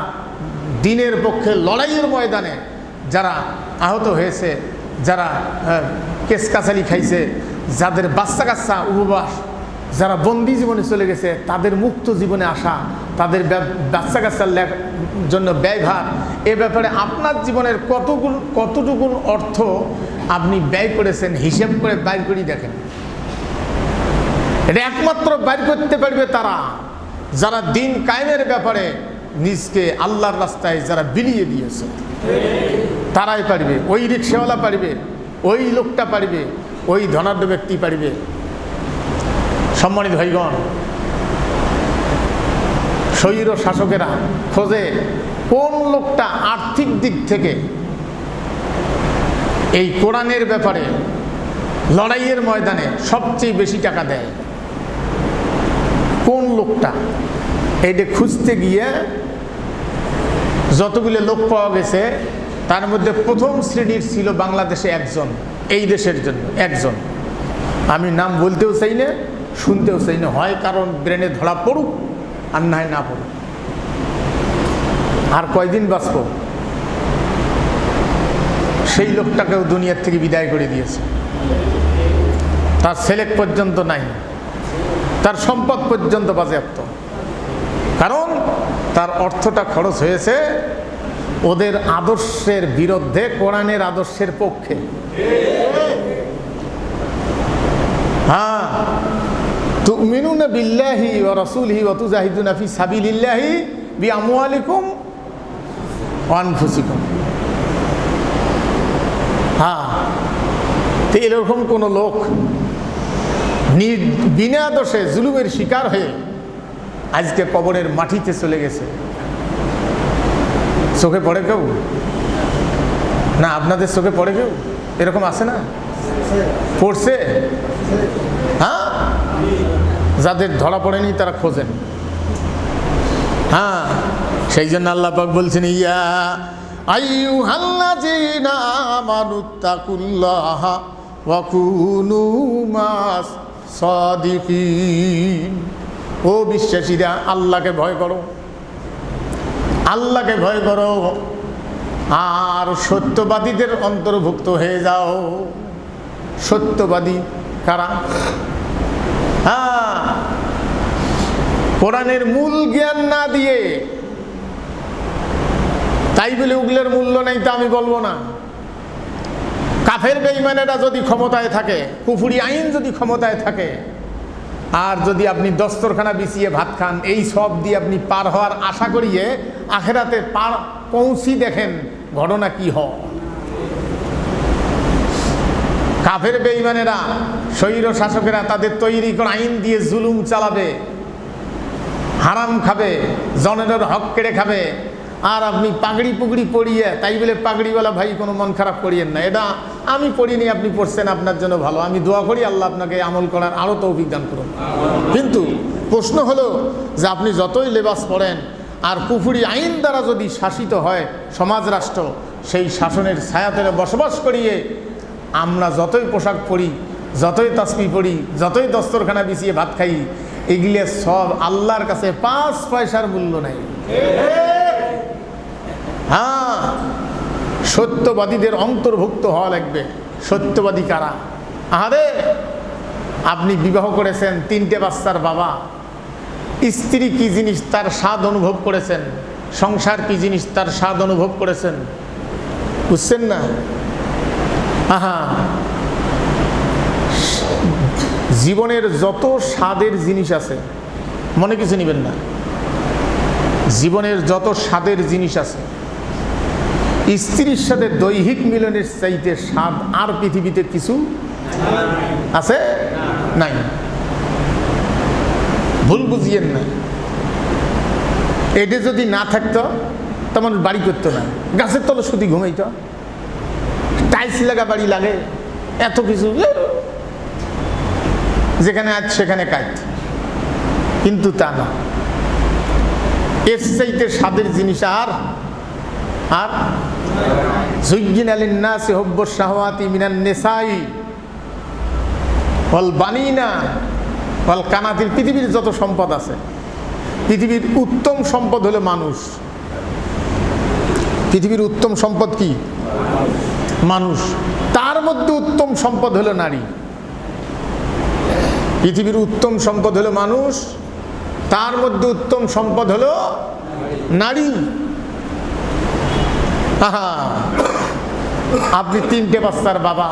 দিনের পক্ষে লড়াইয়ের ময়দানে যারা আহত হয়েছে, যারা কেস কাছারি খাইছে, যাদের বাচ্চা কাচ্চা উপবাস, যারা বন্দি জীবনে চলে গেছে, তাদের মুক্ত জীবনে আসা, তাদের বাচ্চা কাচ্চার জন্য ব্যয়ভার, এ ব্যাপারে আপনার জীবনের কতটুকু অর্থ আপনি ব্যয় করেছেন হিসেব করে বাইর করে দেখেন। এটা একমাত্র বাইর করতে পারবে তারা যারা দিন কায়েমের ব্যাপারে নিজকে আল্লাহর রাস্তায় যারা বিলিয়ে দিয়েছে, তারাই পারবে। ওই রিক্সাওয়ালা পারবে, ওই লোকটা পারবে, ওই ধনাঢ্য ব্যক্তি পারবে। সম্মানিত ভাইগণ, স্বৈর শাসকেরা খোঁজে কোন লোকটা আর্থিক দিক থেকে এই কোরআনের ব্যাপারে লড়াইয়ের ময়দানে সবচেয়ে বেশি টাকা দেয়, কোন লোকটা। এইটা খুঁজতে গিয়ে যতগুলো লোক পাওয়া গেছে তার মধ্যে প্রথম শ্রেণীর ছিল বাংলাদেশে একজন, এই দেশের জন্য একজন, আমি নাম বলতেও চাই না, শুনতেও চাই না, হয় কারণ ব্রেনে ধরা পড়ুক আর না পড়ুক। আর কয়দিন বাঁচব? সেই লোকটাকেও দুনিয়ার থেকে বিদায় করে দিয়েছে, তার ছেলে পর্যন্ত নাই, তার সম্পদ পর্যন্ত বাজেয়াপ্ত, কারণ তার অর্থটা খরচ হয়েছে ওদের আদর্শের বিরুদ্ধে, কোরআনের আদর্শের পক্ষে। হ্যাঁ, তুমিনুনা বিল্লাহি ওয়া রাসূলিহি ওয়া তুজাহিদুনা ফি সাবিলিল্লাহি বিআমওয়ালিকুম ওয়া আনফুসিকুম। হ্যাঁ, তো এরকম কোন লোক বিনা দোষে জুলুমের শিকার হয়ে আজকে কবরের মাটিতে চলে গেছে, চোখে পড়ে কেউ? না, আপনাদের চোখে পড়ে কেউ? এরকম আছে না? পড়ছে? হ্যাঁ, যাদের ধরা পড়েনি তারা খোঁজেন। হ্যাঁ, সেই জন্য আল্লাহ পাক বলছেন, ইয়া আইয়ুহাল্লাযীনা আমানুত্তাকুল্লাহা ওয়া কুনু মাস সাদিকিন। ও বিশ্বাসীরা, আল্লাহকে ভয় করো, আল্লাহকে ভয় করো, আর সত্যবাদীদের অন্তর্ভুক্ত হয়ে যাও। সত্যবাদী কারা? হ্যাঁ, কোরআনের মূল জ্ঞান না দিয়ে, তাই বলে ওগুলোর মূল্য নেই তা আমি বলবো না। কাফের বেঈমানেরা যদি ক্ষমতায় থাকে, কুফরি আইন যদি ক্ষমতায় থাকে, আর যদি আপনি দস্তরখানা বিছিয়ে ভাত খান, এই সব দিয়ে আপনি পার হওয়ার আশা করিয়ে আখেরাতে পার পৌঁছি, দেখেন ঘটনা কি হয়। কাফের বেঈমানেরা, স্বৈর শাসকেরা তাদের তৈরি করা আইন দিয়ে জুলুম চালাবে, হারাম খাবে, জনের হক কেড়ে খাবে, আর আপনি পাগড়ি পুগড়ি পড়িয়ে, তাই বলে পাগড়িওয়ালা ভাই কোনো মন খারাপ করিয়েন না, এটা আমি পড়িনি, আপনি পড়ছেন, আপনার জন্য ভালো, আমি দোয়া করি আল্লাহ আপনাকে আমল করার আরও তৌফিক দান করুন। কিন্তু প্রশ্ন হলো যে আপনি যতই লেবাস পড়েন আর কুফরি আইন দ্বারা যদি শাসিত হয় সমাজ রাষ্ট্র, সেই শাসনের ছায়াতে বসবাস করিয়ে আমরা যতই পোশাক পরি, যতই তাসবিহ পড়ি, যতই দস্তরখানা বিছিয়ে ভাত খাই, এগুলো সব আল্লাহর কাছে 5 পয়সার মূল্য নেই। হ্যাঁ, সত্যবাদীদের অন্তর্ভুক্ত হওয়া লাগবে। সত্যবাদী কারা? আরে আপনি বিবাহ করেছেন, 3টে বাচ্চার বাবা, স্ত্রী কি জিনিস তার স্বাদ অনুভব করেছেন, সংসার কি জিনিস তার স্বাদ অনুভব করেছেন, বুঝছেন না? আহা, জীবনের যত স্বাদের জিনিস আছে, মনে কিছু নেবেন না, জীবনের যত স্বাদের জিনিস আছে, স্ত্রীর সাথে দৈহিক মিলনের চাইতে স্বাদ আর পৃথিবীতে কিছু আছে? নাই। ভুল বুঝিয়েন না, এটা যদি না থাকতো তেমন বাড়ি করতো না, গাছের তলে শুধু ঘুমাইতো, টাইলস লাগা বাড়ি লাগে, এত কিছু, যেখানে আজ সেখানে কাজ। কিন্তু তা না, এর চাইতে স্বাদের জিনিস আর আর যুজ্জিনা লিন-নাসি হুব্বুশ শাহাওয়াতি মিনান নিসাই ওয়াল বানিনা ওয়াল কানাতির। পৃথিবীর যত সম্পদ আছে, পৃথিবীর উত্তম সম্পদ হলো মানুষ। পৃথিবীর উত্তম সম্পদ কি? মানুষ। তার মধ্যে উত্তম সম্পদ হলো নারী। পৃথিবীর উত্তম সম্পদ হলো মানুষ, তার মধ্যে উত্তম সম্পদ হলো নারী। আপনি 3টে বাচ্চার বাবা,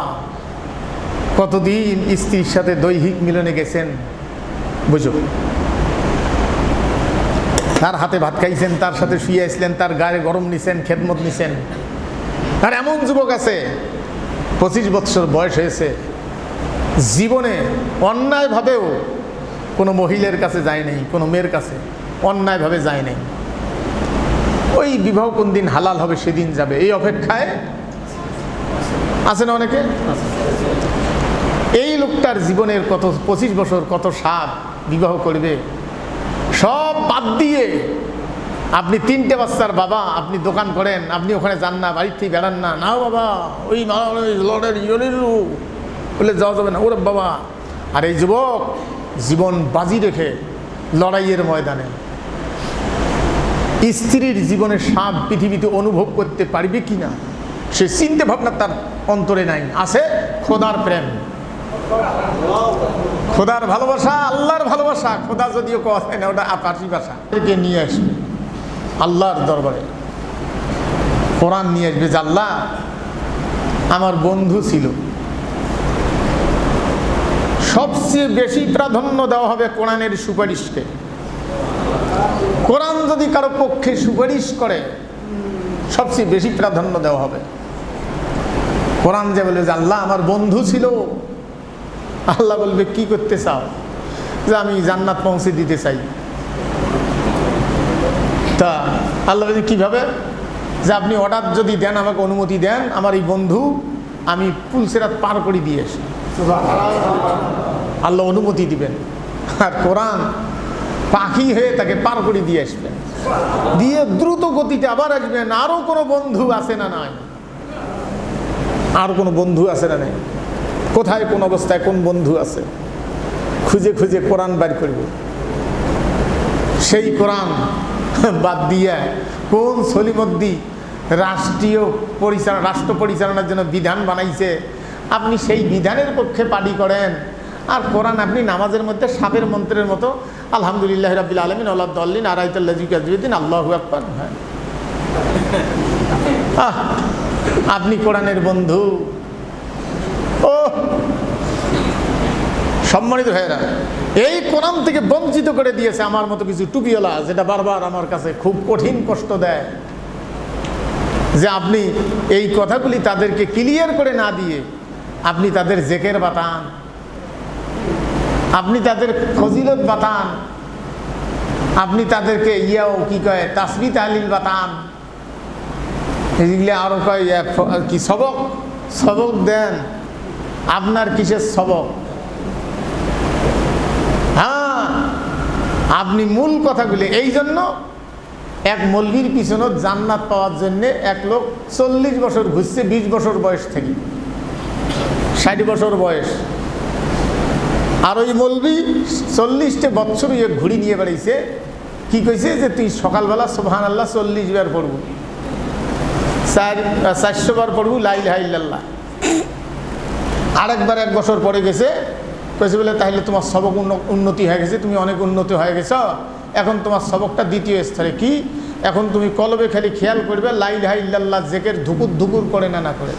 কতদিন স্ত্রীর সাথে দৈহিক মিলনে গেছেন, বুঝো, তার হাতে ভাত খাইছেন, তার সাথে শুয়ে আসলেন, তার গায়ে গরম নিছেন, খেদমত নিছেন। আর এমন যুবক আছে 25 বছর বয়স হয়েছে, জীবনে অন্যায়ভাবেও কোনো মহিলার কাছে যায় নাই, কোনো মেয়ের কাছে অন্যায়ভাবে যায় নাই। ওই বিবাহ কোন দিন হালাল হবে সেদিন যাবে, এই অপেক্ষায় আছে না অনেকে। এই লোকটার জীবনের কত 25 বছর কত স্বাদ, বিবাহ করবে, সব বাদ দিয়ে আপনি 3টে বাচ্চার বাবা, আপনি দোকান করেন, আপনি ওখানে যান না, বাড়ির থেকে বেড়ান না, না বাবা ওই লড়ের বলে যাওয়া যাবে না, ওরে বাবা। আর এই যুবক জীবন বাজি রেখে লড়াইয়ের ময়দানে স্ত্রীর জীবনের স্বাদ পৃথিবীতে অনুভব করতে পারবে কি না সে চিন্তা ভাবনা তার অন্তরে নাই। আছে খোদার প্রেম, খোদার ভালোবাসা, আল্লাহর ভালোবাসা। খোদা যদিও কথা হয় না, ওটা আপাসি ভাষা। একে নিয়ে আসবে আল্লাহর দরবারে, কোরআন নিয়ে আসবে যে আল্লাহ আমার বন্ধু ছিল। সবচেয়ে বেশি প্রাধান্য দেওয়া হবে কোরআনের সুপারিশকে। কোরআন যদি কারো পক্ষে সুপারিশ করে সবচেয়ে বেশি প্রাধান্য দেওয়া হবে। কোরআন যে বলে যে আল্লাহ আমার বন্ধু ছিল, আল্লাহ বলবে কি করতে চাও? যে আমি জান্নাত পৌঁছে দিতে চাই। তা আল্লাহ বলছে কিভাবে? যে আপনি অর্ডার যদি দেন, আমাকে অনুমতি দেন, আমার এই বন্ধু আমি পুলসিরাত পার করে দিয়ে আসি। আল্লাহ অনুমতি দিবেন, আর কোরআন পাখি হয়ে তাকে পার করে দিয়ে আসবেন, দিয়ে দ্রুত গতিতে আবার আসবেন। আরো কোনো বন্ধু আছে না নাই? আর কোনো বন্ধু আছে না নাই? কোথায় কোন অবস্থায় কোন বন্ধু আছে খুঁজে খুঁজে কোরআন বের করবে। সেই কোরআন বাদ দিয়ে কোন সলিমদ্দি রাষ্ট্র পরিচালনার জন্য বিধান বানাইছে, আপনি সেই বিধানের পক্ষে পাঠি করেন। আর কোরআন আপনি নামাজের মধ্যে সাপের মন্ত্রের মতো আলহামদুলিল্লাহ রাব্বিল আলামিন ওয়ালা দাল্লিন আরাইতাল্লাযী কাযযাবিন আল্লাহু আকবার। আপনি কোরআনের বন্ধু। ও সম্মানিত ভাইয়েরা, এই কোরআন থেকে বঞ্চিত করে দিয়েছে আমার মতো কিছু টুপিওয়ালা, যেটা বারবার আমার কাছে খুব কঠিন কষ্ট দেয়। যে আপনি এই কথাগুলি তাদেরকে ক্লিয়ার করে না দিয়ে আপনি তাদের জেকের বাতান, আপনি তাদের ফজিলত বাতান, আপনি তাদেরকে কি কয় তাসবিহ তাহলিল বাতান, এগুলি আরো কয় কি সবক দেন। আপনার কিসের সবক? হ্যাঁ, আপনি মূল কথাগুলি। এই জন্য এক মৌলবীর পিছনে জান্নাত পাওয়ার জন্য এক লোক 40 বছর ঘুরছে, 20 বছর বয়স থেকে 60 বছর বয়স। আর ওই মৌলবী 40টা বছর ঘুড়ি নিয়ে বেড়াইছে। কি কইছে? যে তুই সকালবেলা সুবহানাল্লাহ 40 বার পড়ব, 400 বার পড়ব লা ইলাহা ইল্লাল্লাহ। আরেকবার 1 বছর পরে গেছে, কইছে বলে তাহলে তোমার সবক উন্নতি হয়ে গেছে, তুমি অনেক উন্নতি হয়ে গেছ, এখন তোমার সবকটা দ্বিতীয় স্তরে। কি? এখন তুমি কলবে খালি খেয়াল করবে লা ইলাহা ইল্লাল্লাহ জেকের ধুকুর ধুকুর করে না করে।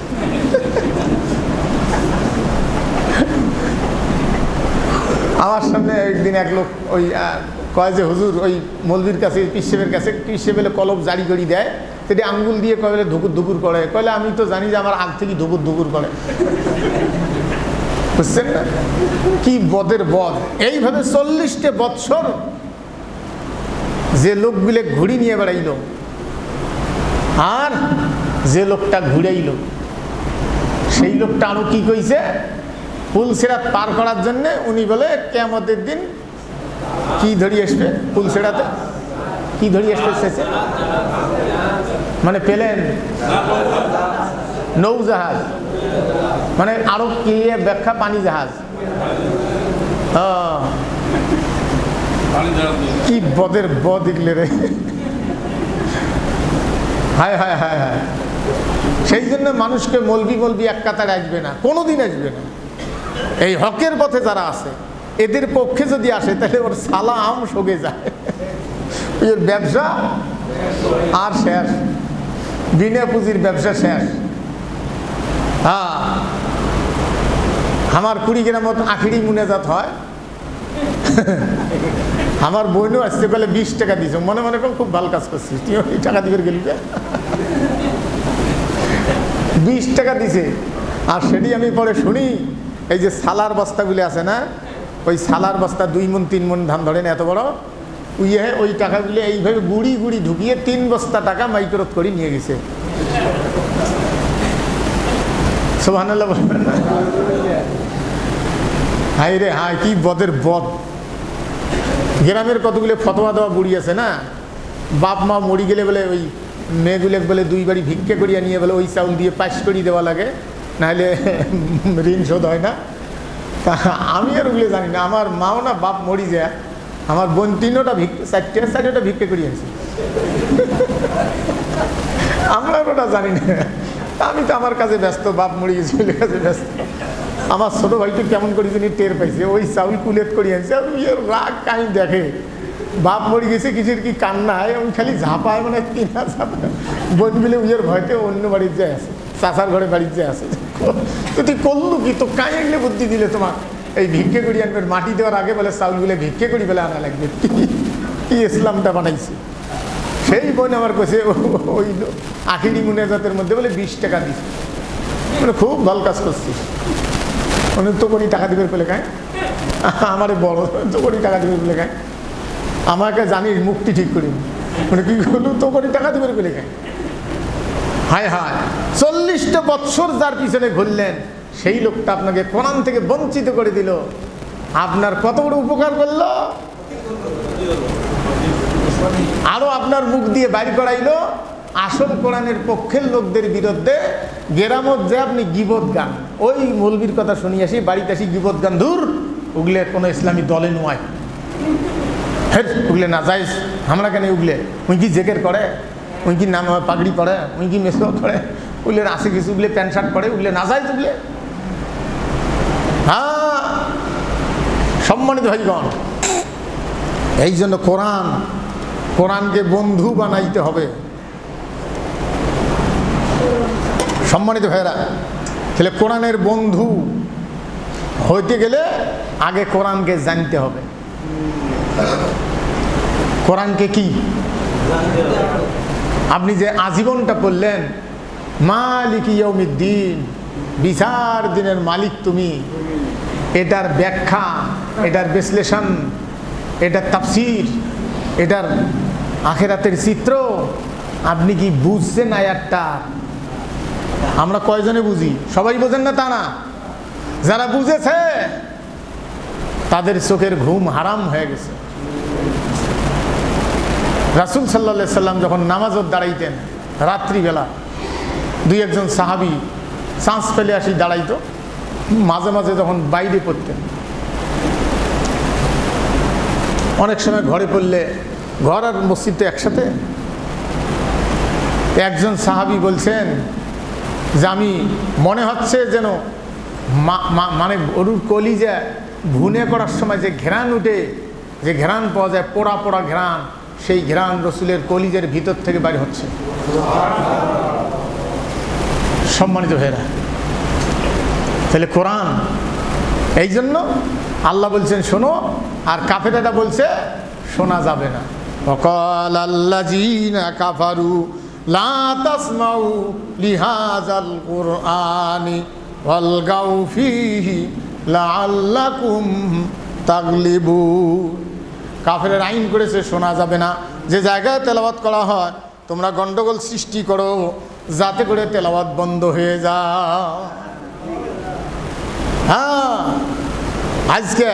আমার সামনে একদিন এক লোক ওই কয় যে হুজুর ওই মৌলবীর কাছে পিসেবের কাছে পিসেবেলে কলব জারি করি দেয়, সেটি আঙ্গুল দিয়ে কয় বলে ধুকুর ধুকুর করে। কয়লে আমি তো জানি যে আমার আগ থেকে ধুকুর ধুকুর করে। বুঝছেন না কি বদের বদ? এইভাবে 40টা বৎসর যে লোকগুলো ঘুড়ি নিয়ে বেড়াইল, আর যে লোকটা ঘুরাইল সেই লোকটা আরো কি কইছে? পুলসিরাত পার করার জন্য উনি বলে কিয়ামতের দিন কি ধরিয়ে আসবে? পুলসিরাতে কি ধরিয়ে আসবে? মানে প্লেন, নৌজাহাজ, মানে আরো কি ব্যাখ্যা পানি জাহাজ। কি বদের বদ এগুলো রে! হায় হায় হায় হায়। সেই জন্য মানুষকে মলবি এক কাতারে আসবে না, কোনোদিন আসবে না। এই হকের পথে যারা আছে এদের পক্ষে যদি আসে তাহলে ওর সালাম সগে যায়। ওর ব্যবসা আর শেষ, বিনা পুঁজির ব্যবসা শেষ। হ্যাঁ, আমার 20 গ্রামত আখিরি মুনাজাত হয়। আমার বোনও আসতে গেলে 20 টাকা দিয়েছ, মনে মনে কম খুব ভালো কাজ করছিস, তুই ওই টাকা দিবে গেলি 20 টাকা দিছে। আর সেটি আমি পরে শুনি, এই যে সালার বস্তাগুলি আছে না, ওই সালার বস্তা 2 মণ 3 মণ ধান ধরেন এত বড়, ওই টাকাগুলি এইভাবে গুড়ি গুড়ি ঢুকিয়ে 3 বস্তা টাকা মাইক্রোত করে নিয়ে গেছে। সুবহানাল্লাহ বলবেন না? হাই রে হাই, কি বদের বদ! গ্রামের কতগুলো ফতোয়া দেওয়া বুড়ি আছে না, বাপ মা মরি গেলে বলে ওই মেয়েগুলো বলে 2 বাড়ি ভিক্ষে করিয়া নিয়ে বলে ওই চাউল দিয়ে পাশ করিয়ে দেওয়া লাগে, নাহলে ঋণ শোধ হয় না। আমি আর ওগুলো জানি না। আমার মাও না বাপ মরি যায়, আমার বোন তিনোটা চারটা ভিক্ষে করিয়েছে, আমরা ওটা জানি না। আমি তো আমার কাছে ব্যস্ত, বাপ মরি গেছে ওই কাছে ব্যস্ত। আমার ছোটো ভাইটি কেমন করে যিনি টের পাইছে, ওই চাউল কুলেট করিয়েছে, রাগ কাহি দেখে বাপ মরে গেছে, কিসের কি কান্নায় আমি খালি ঝাঁপায়, মানে কিনা ঝাঁপায়। বোন মিলে উইয়ের ভয়তে অন্য বাড়ির যায় আছে, চাষার ঘরে বাড়ির যায় আছে। তো তুই করলু কি, তো কাই এগলে বুদ্ধি দিলে তোমার এই ভিক্ষে করি আনবে? মাটি দেওয়ার আগে বলে চাউলগুলো ভিক্ষে করি বলে আনা লাগবে, কি ইসলামটা বানাইছে? সেই বোন আমার কাছে ওই আখিরি মুনাজাতের মধ্যে বলে 20 টাকা দিচ্ছে, মানে খুব ভালো কাজ করছিস, মানে তো কোটি টাকা দিবে বলে খায়, আমারে বড় তো কোটি টাকা দিবে বলে খায়, আমাকে জানিস মুক্তি ঠিক করি, মানে কি করলু তো কোটি টাকা দিবে বলে খায়। হায় হায়, 40টা বৎসর যার পিছনে ঘুরলেন, সেই লোকটা আপনাকে কোরআন থেকে বঞ্চিত করে দিল, আপনার কত বড় উপকার করলো, আরো আপনার মুখ দিয়ে বাইর করাইলো আসল কোরআনের পক্ষের লোকদের বিরুদ্ধে। গেরামত যে আপনি গিবত গান, ওই মৌলবীর কথা শুনি আসি, বাড়িতে আসি গিবত গান, দূর উগলে কোনো ইসলামী দলে নয়, হ্যাঁ উগলে না যাইস, আমরা কেন উগলে, উই কি জেকের করে, উই কি নাম পাগড়ি পরে, উই কি মেসো পড়ে, উগলে আসে কিছু, উগলে প্যান্ট শার্ট পরে, উগলে না যাইস উগলে। হ্যাঁ সম্মানিত ভাইগণ, এই জন্য কোরআনকে বন্ধু বানাইতে হবে। সম্মানিত ভাইরা, তাহলে কোরআনের বন্ধু হইতে গেলে আগে কোরআনকে জানতে হবে। কোরআনকে কি আপনি যে আজীবনটা পড়লেন, মালিক ইয়াউমিদ্দিন, বিচার দিনের মালিক তুমি, এটার ব্যাখ্যা, এটার বিশ্লেষণ, এটার তাফসীর, এটার আখিরাতের চিত্র আপনি কি বুঝছেন? আয়াতটা আমরা কয়জনে বুঝি? সবাই বোঝেন না তা না। যারা বুঝেছে তাদের চোখের ঘুম হারাম হয়ে গেছে। রাসূল সাল্লাল্লাহু আলাইহি সাল্লাম যখন নামাজত দাঁড়াইতেন রাত্রিবেলা, 2-1 সাহাবী চান্স পেলে আসি দাঁড়াইতো, মাঝে মাঝে যখন বাইরে পড়তেন, অনেক সময় ঘরে পড়লে, ঘর আর মসজিদ তো একসাথে, একজন সাহাবী বলছেন যে আমি মনে হচ্ছে যেন মানে গরুর কলিজা ভুনে করার সময় যে ঘ্রাণ উঠে, যে ঘ্রাণ পাওয়া যায়, পোড়া পোড়া ঘ্রাণ, সেই ঘ্রাণ রসুলের কলিজের ভিতর থেকে বাইরে হচ্ছে। সম্মানিত ভাইরা, তাহলে কোরআন, এই জন্য আল্লাহ বলছেন শোনো, আর কাফেরেরা বলছে শোনা যাবে না। ওয়াকাল আল্লাযীনা কাফারু লা তাসমাউ লিহাযাল কুরআনি ওয়ালগাউ ফীহি লাআল্লাকুম তাগলিবুন। কাফেরের আইন করেছে শোনা যাবে না, যে জায়গায় তেলাওয়াত করা হয় তোমরা গন্ডগোল সৃষ্টি করো যাতে করে তেলাওয়াত বন্ধ হয়ে যায়। হ্যাঁ, আজকে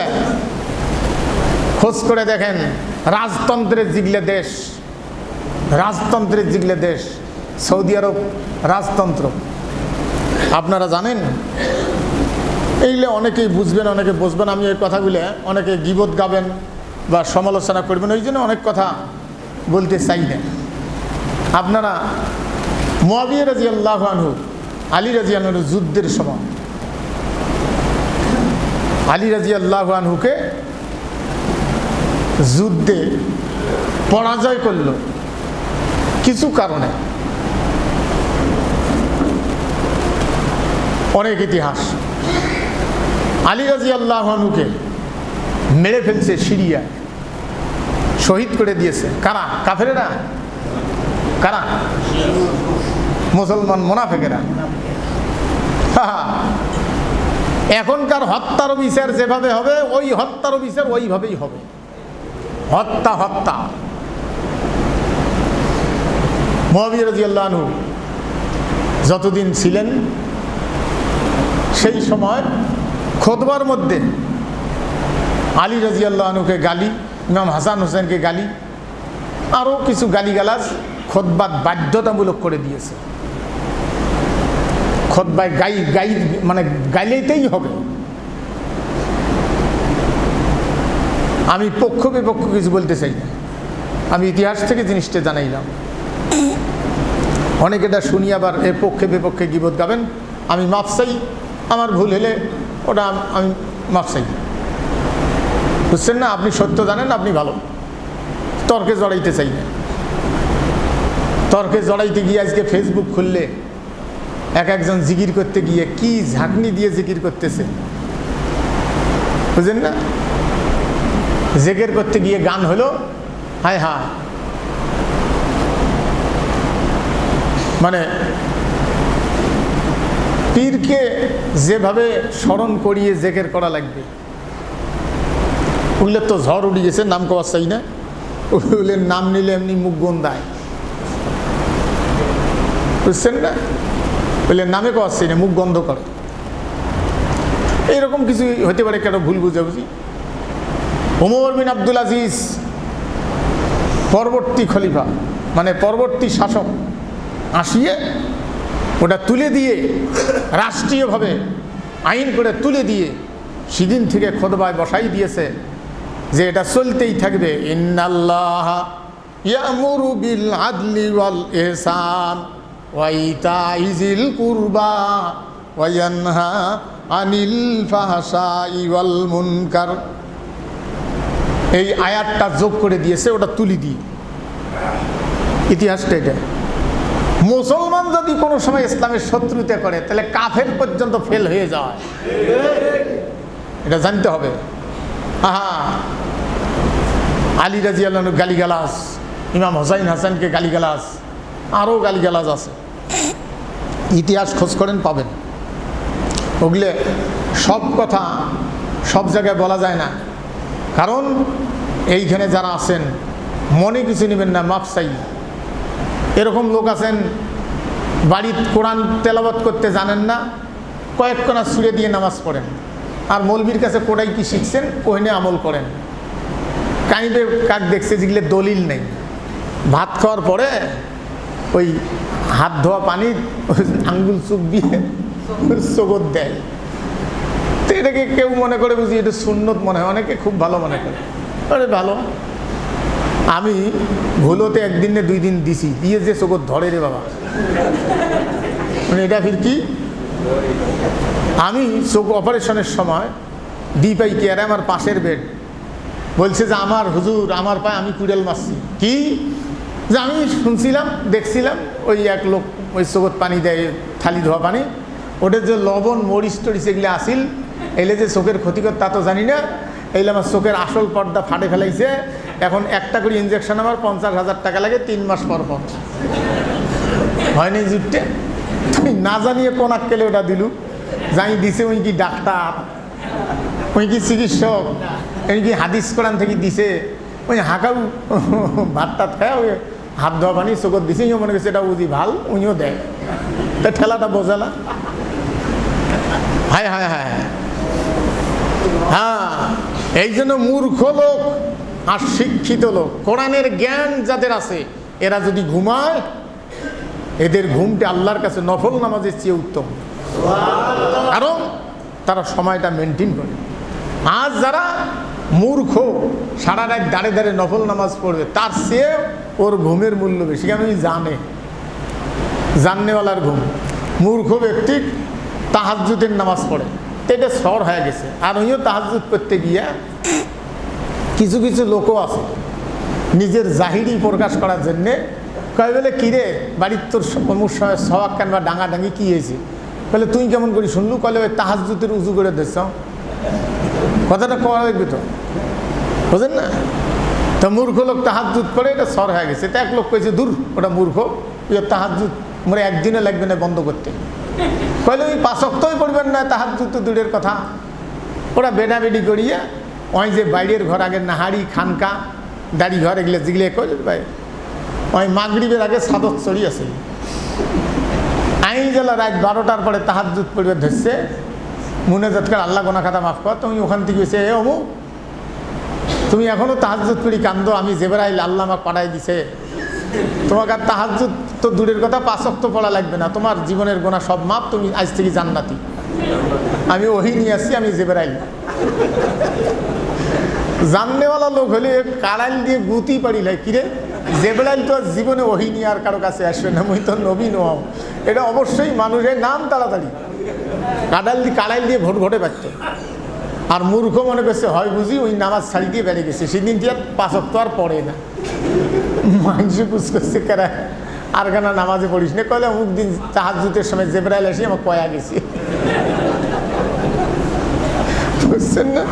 খোঁজ করে দেখেন, রাজতন্ত্রের জিগলে দেশ সৌদি আরব রাজতন্ত্র, আপনারা জানেন। এইগুলো অনেকেই বুঝবেন, অনেকে বুঝবেন। আমি এই কথাগুলো অনেকে গীবত গাবেন বা সমালোচনা করবেন, ওই জন্য অনেক কথা বলতে চাই না। আপনারা মুআবিয়া রাদিয়াল্লাহু আনহু, আলী রাদিয়াল্লাহু আনহু যুদ্ধের সময় আলী রাদিয়াল্লাহু আনহুকে যুদ্ধে পরাজয় করল কিছু কারণে, অনেক ইতিহাস। আলী রাদিয়াল্লাহু আনহুকে মেরে ফেলছে সিরিয়া, শহীদ করে দিয়েছে। কারা? কাফেরেরা। কারা? মুসলমান মুনাফিকেরা। এখনকার হত্যার বিচার যেভাবে হবে, ওই হত্যার বিচার ওইভাবেই হবে। হত্যা। মুআবিয়া রাদিয়াল্লাহু আনহু যতদিন ছিলেন, সেই সময় খুতবার মধ্যে আলী রাদিয়াল্লাহু আনহুকে গালি, ইমাম হাসান হোসেনকে গালি, আরও কিছু গালিগালাজ খুতবা বাধ্যতামূলক করে দিয়েছে। খুতবায় মানে গাইলেইতেই হবে। আমি পক্ষ বিপক্ষ কিছু বলতে চাই না, আমি ইতিহাস থেকে জিনিসটা জানাইলাম। অনেকে এটা শুনি আবার এর পক্ষে বিপক্ষে গীবত গাবেন। আমি মাপ চাই, আমার ভুল হলে ওটা আমি মাপ চাই, বুঝছেন না? আপনি সত্য জানেন, আপনি ভালো। তর্কে জড়াইতে চাই না। তর্কে জড়াইতে গিয়ে আজকে ফেসবুক খুললে একজন জিকির করতে গিয়ে কি ঝাঁকনি দিয়ে জিকির করতেছে, বুঝলেন না? জেকের করতে গিয়ে গান হলো, হায় হায়। মানে পীরকে যেভাবে স্মরণ করিয়ে জেকের করা লাগবে, ওগুলো তো ঝড় উঠে গেছে, নাম কওয়া চাই না। ওগুলোর নাম নিলে এমনি মুখ গন্ধায়, বুঝছেন না? ওগুলোর নামে কওয়া চাই না, মুখ গন্ধ করে। এইরকম কিছু হতে পারে, কেন ভুল বুঝাবুঝি। ওমর বিন আব্দুল আজিজ পরবর্তী খলিফা, মানে পরবর্তী শাসক আসিয়ে ওটা তুলে দিয়ে রাষ্ট্রীয়ভাবে আইন করে তুলে দিয়ে সেদিন থেকে খোদবায় বসাই দিয়েছে যে এটা চলতেই থাকবে। ইন্নাল্লাহ ইয়ামুরু বিল আদলি ওয়াল ইহসান ওয়া ইতাই যিল কুরবা ওয়া ইয়ানহা আনিল ফাহশাই ওয়াল মুনকার। এই আয়াতটা যোগ করে দিয়েছে, ওটা তুলি দিয়ে। ইতিহাসটা এটা। মুসলমান যদি কোনো সময় ইসলামের শত্রুতা করে তাহলে কাফের পর্যন্ত ফেল হয়ে যায়, এটা জানতে হবে। আহা, আলী রাদিয়াল্লাহু আনহু গালিগালাজ, ইমাম হোসাইন হাসানকে গালিগালাজ, আরও গালিগালাজ আছে। ইতিহাস খোঁজ করেন, পাবেন। ওগুলো সব কথা সব জায়গায় বলা যায় না, কারণ এইখানে যারা আছেন মনে কিছু নেবেন না, মাপ চাই। এরকম লোক আছেন বাড়ির কোরআন তেলাওয়াত করতে জানেন না, কয়েক কোনা ছুঁড়ে দিয়ে নামাজ পড়েন, আর মৌলবীর কাছে কোটাই কি শিখছেন ওইনে আমল করেন। কাইবে কাক দেখছে যেগুলো দলিল নেই, ভাত খাওয়ার পরে ওই হাত ধোয়া পানি আঙ্গুল চুপ দিয়ে চোখত দেয়। তো এটাকে কেউ মনে করে বুঝি এটা সুন্নত মনে হয়, অনেকে খুব ভালো মনে করে। আরে ভালো, আমি ভুলোতে একদিনে 2 দিন দিছি, দিয়ে যে চোখত ধরে রে বাবা, মানে এটা ফির কি? আমি চোখ অপারেশনের সময় দিপাই কেয়ারে আমার পাশের বেড বলছে যে আমার হুজুর আমার পায়ে আমি কুড়াল মারছি। কি যে আমি শুনছিলাম দেখছিলাম ওই এক লোক ওই চোখত পানি দেয়, থালি ধোয়া পানি, ওটার যে লবণ মরিচ টরিচ এগুলো আসিল, এলে যে চোখের ক্ষতিকর তা তো জানি না। এইলে আমার চোখের আসল পর্দা ফাটে ফেলাইছে। এখন একটা করে ইঞ্জেকশন আমার 50,000 টাকা লাগে 3 মাস পর পর। হয়নি জুটতে, তুই না জানিয়ে কোন আক্কেলে ওটা দিলু, জানি দিছে ওই কি ডাক্তার, ওই কি চিকিৎসক, ওই কি হাদিস কোরআন থেকে দিছে, ওই হাঁকাও ভাত টাত খায় ওই হাত ধোয়া পানি চোখত দিছে, ইও মনে করছে এটা বুঝি ভাল, উনিও দেয়। তা ঠেলাটা বোঝালা। হায় হায় হায়, হ্যাঁ। এই জন্য মূর্খ লোক আর শিক্ষিত লোক, কোরআনের জ্ঞান যাদের আছে, এরা যদি ঘুমায়, এদের ঘুমটা আল্লাহর কাছে নফল নামাজের চেয়ে উত্তম, কারণ তারা সময়টা মেনটেন করে। আজ যারা মূর্খ সারা রাত দাঁড়ে দাঁড়ে নফল নামাজ পড়বে, তার চেয়ে ওর ঘুমের মূল্য বেশি, কেন জাননেওয়ালার ঘুম। মূর্খ ব্যক্তি তাহাজ্জুদের নামাজ পড়ে, এটা সর হয়ে গেছে। আর ওইও তাহাজ্জুদ করতে গিয়ে কিছু কিছু লোকও আছে নিজের জাহিরি প্রকাশ করার জন্যে কয় বলে কিরে বাড়ির তোর সবাক কান বা ডাঙাডাঙ্গি কী হয়েছে, বলে তুই কেমন করি শুনলু, কলে ওই তাহাজ্জুদের উজু করে দিচ্ছ। কথাটা কওয়া লাগবে তো, বুঝেন না? তো মূর্খ লোক তাহাজ্জুদ করে, এটা সর হয়ে গেছে। তো এক লোক কয়েছে দূর ওটা মূর্খ, তাহাজ্জুদ মরে একদিনে লাগবে না বন্ধ করতে। কইলে ওই 5 ওয়াক্তই পড়বেন না, তাহাজ্জুদ তো দূরের কথা। ওরা বেডাবেডি করিয়া ওই যে বাইরের ঘর আগের নাহারি খানকা দাড়ি ঘর এগুলো যেগুলো কইলেন ভাই, ওই মাগরিবের আগে সাদত চড়ি আছে। আইন জেলা রাত 12টার পরে তাহাজ্জুদ পড়বে ধরছে, মনে যাৎকার আল্লাহ গোনা খাতা মাফ কর। তুমি ওখান থেকে এসে এ অমুক তুমি এখনও তাহাজ্জুদ পড়ি কান্দো, আমি জেবেরাইল আল্লাহ আমাকে পাঠাই দিছে, তোমাকে আর তাহাজ্জুদ তো দূরের কথা 5 ওয়াক্ত পড়া লাগবে না, তোমার জীবনের গোনা সব মাপ, তুমি আজ থেকে জান্নাতি। আমি ওহি নিয়ে আসছি, আমি জেবেরাইল। জাননেওয়ালা লোক হলে কাড়াইল দিয়ে গুতি পারিলে কিরে জেবরাইল তো জীবনে ওহিনী আর কারো কাছে আসবে না, মুই তো নবী নও। এটা অবশ্যই মানুষের নাম তাড়াতাড়ি কাড়াইল দিয়ে ভোট ভোটে পারত। আর মূর্খ মনে করছে হয় বুঝি ওই নামাজ ছাড়ি দিয়ে বেড়ে গেছে, সেদিন দিয়ে 5 ওয়াক্ত আর পড়ে না। মানুষ বুঝ করছে কেরা আর কেন নামাজে পড়িস না, কলে অমুক দিন তাহাজ্জুদের সময় জেবরাইল এসে আমার কয়া গেছে। বুঝছেন না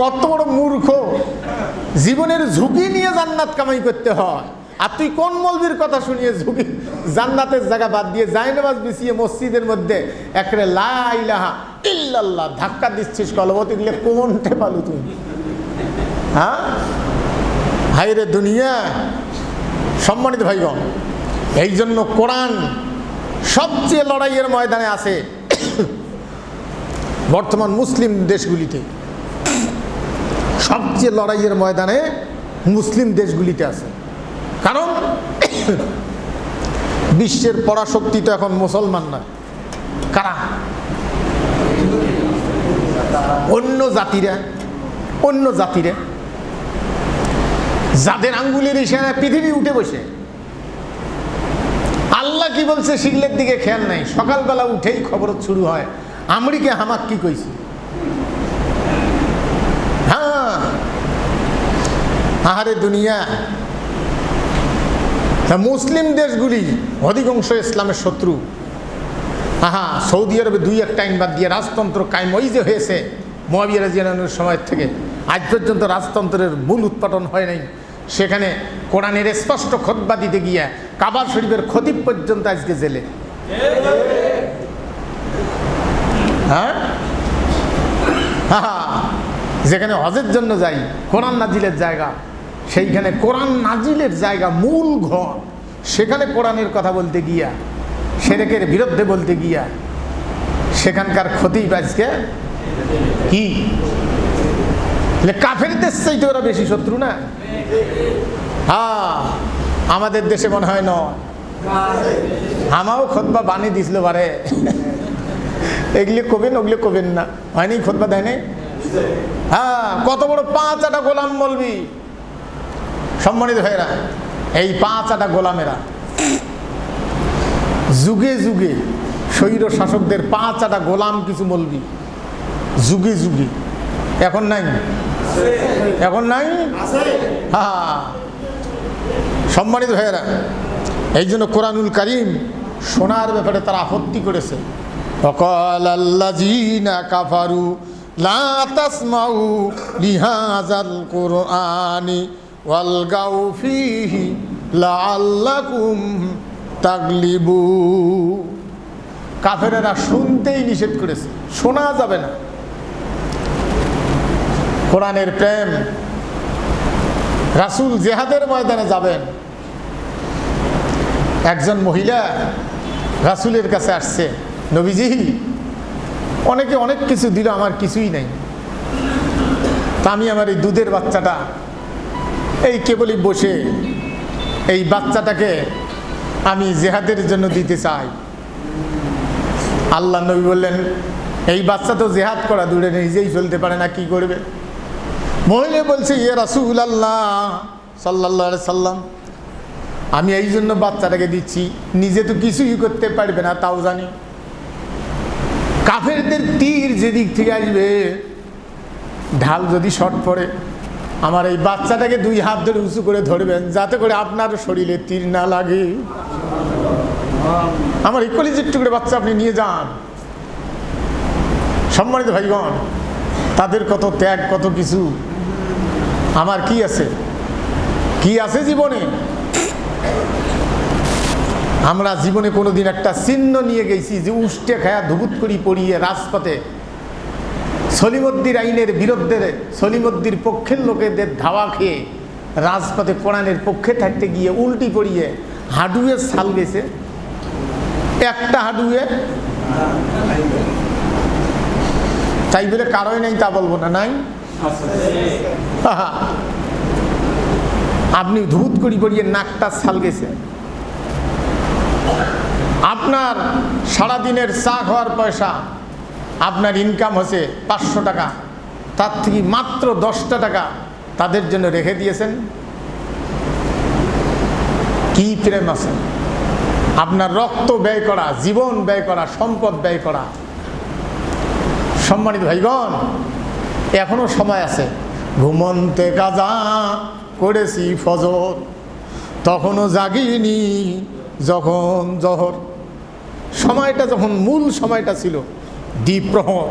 কত বড় মূর্খ। জীবনের ঝুঁকি নিয়ে জান্নাত কামাই করতে হয়, আর তুই কোন মৌলবীর কথা শুনিয়ে ঝুঁকি জান্নাতের জায়গা বাদ দিয়ে জায়নামাজ বিছিয়ে মসজিদের মধ্যে একরে লা ইলাহা ইল্লাল্লাহ ধাক্কা দিচ্ছিস কলবত, এগুলো কোনটা পালু তুই? হ্যাঁ হায়রে দুনিয়া। সম্মানিত ভাইগণ, এই জন্য কোরআন সবচেয়ে লড়াইয়ের ময়দানে আছে বর্তমান মুসলিম দেশগুলিতে। সবচেয়ে লড়াইয়ের ময়দানে মুসলিম দেশগুলিতে আছে, কারণ বিশ্বের পরাশক্তি তো এখন মুসলমান না। কারা? অন্য জাতিরা যাদের আঙ্গুলের ইশারায় পৃথিবী উঠে বসে। আল্লাহ কি বলছে শিগলের দিকে খেয়াল নাই, সকালবেলা উঠেই খবর শুরু হয় আমেরিকা হামাক কি কইছে। হ্যাঁ আহারে দুনিয়া। মুসলিম দেশগুলি অধিকাংশ ইসলামের শত্রু। সৌদি আরবে 2-1 টাইম বাদ দিয়ে রাজতন্ত্র কায়েম ওই যে হয়েছে মুআবিয়া রাদিয়াল্লাহু আনহুর সময় থেকে আজ পর্যন্ত রাজতন্ত্রের মূল উৎপাদন হয় নাই। সেখানে কোরআনের স্পষ্ট খুতবা দিতে গিয়া কাবা শরীফের খতিব পর্যন্ত আজকে জেলে। হ্যাঁ যেখানে হজের জন্য যাই, কোরআন নাজিলের জায়গা, সেইখানে কোরআন নাজিলের জায়গা মূল ঘর, সেখানে কোরআনের কথা বলতে গিয়া, শিরকের বিরুদ্ধে বলতে গিয়া সেখানকার খতিব আজকে কি কাফেরদের চাইতে ওরা বেশি শত্রু না? আমাদের দেশে মনে হয় নয়, আমাও খুতবা বানিয়ে দিছিল বারে এগুলি কবেন ওগুলি কবেন না, হয়নি খুতবা দেয় নাই। কত বড় 5 গোলাম বলবি। সম্মানিত ভাইরা, এই 5 গোলামেরা যুগে যুগে স্বৈর শাসকদের 5 গোলাম কিছু বলবি যুগে যুগে, এখন নাই, এখন নাই। সম্মানিত ভাইয়েরা, এই জন্য কোরআনুল কারীম শোনার ব্যাপারে তারা আপত্তি করেছে। ওয়াকাল আল্লাযীনা কাফারু লা তাসমাউ লিহাযাল কুরআনি ওয়ালগাউ ফীহি লাআল্লাকুম তাগলিবুন। কাফেরেরা শুনতেই নিষেধ করেছে, শোনা যাবে না। কোরআনের প্রেম। রাসূল জিহাদের ময়দানে যাবেন, একজন মহিলা রাসূলের কাছে আসছে, নবীজি অনেকে অনেক কিছু দিল, আমার কিছুই নাই, তা আমি আমার এই দুধের বাচ্চাটা এই কেবলই বসে এই বাচ্চাটাকে আমি জিহাদের জন্য দিতে চাই। আল্লাহ নবী বললেন, এই বাচ্চা তো জিহাদ করা দূরে নিজেই চলতে পারে না, কি করবে? মহিলা বলছে, ইয়া রাসূলুল্লাহ সাল্লাল্লাহু আলাইহি সাল্লাম, আমি এই জন্য বাচ্চাটাকে দিচ্ছি, নিজে তো কিছুই করতে পারবে না, তাও জানি। কাফেরদের তীর যেদিক থেকে আসবে, ঢাল যদি শর্ট পড়ে, আমার এই বাচ্চাটাকে 2 হাত ধরে উঁচু করে ধরবেন, যাতে করে আপনার শরীরে তীর না লাগে। আমার এই কলিজার টুকরো বাচ্চা আপনি নিয়ে যান। সম্মানিত ভাইগণ, তাদের কত ত্যাগ, কত কিছু। আমার কি আছে, কি আছে জীবনে? আমরা জীবনে কোনোদিন একটা চিহ্ন নিয়ে গেছি যে উষ্টে খায়া ধুবুত করি পড়িয়ে রাজপথে সলিমুদ্দির আইনের বিরুদ্ধে সলিমুদ্দির পক্ষের লোকেদের ধাওয়া খেয়ে রাজপথে কোরআনের পক্ষে থাকতে গিয়ে উল্টি পড়িয়ে হাডুয়ে ছাল গেছে, একটা হাডুয়ে, তাই বলে কারোই নাই তা বলবো না, নাই। আপনি ধুত করি পড়িয়ে নাকটা ছাল গেছে, আপনার সারাদিনের চা খাওয়ার পয়সা, আপনার ইনকাম হচ্ছে 500 টাকা, তার থেকে মাত্র 10টা টাকা তাদের জন্য রেখে দিয়েছেন? কি প্রেম আছে? আপনার রক্ত ব্যয় করা, জীবন ব্যয় করা, সম্পদ ব্যয় করা। সম্মানিত ভাইগণ, এখনো সময় আছে। ঘুমন্তে কাজা করেছি ফজর, তখনও জাগিনি যখন জহর। সময়টা যখন মূল সময়টা ছিল দ্বীপ্রহর,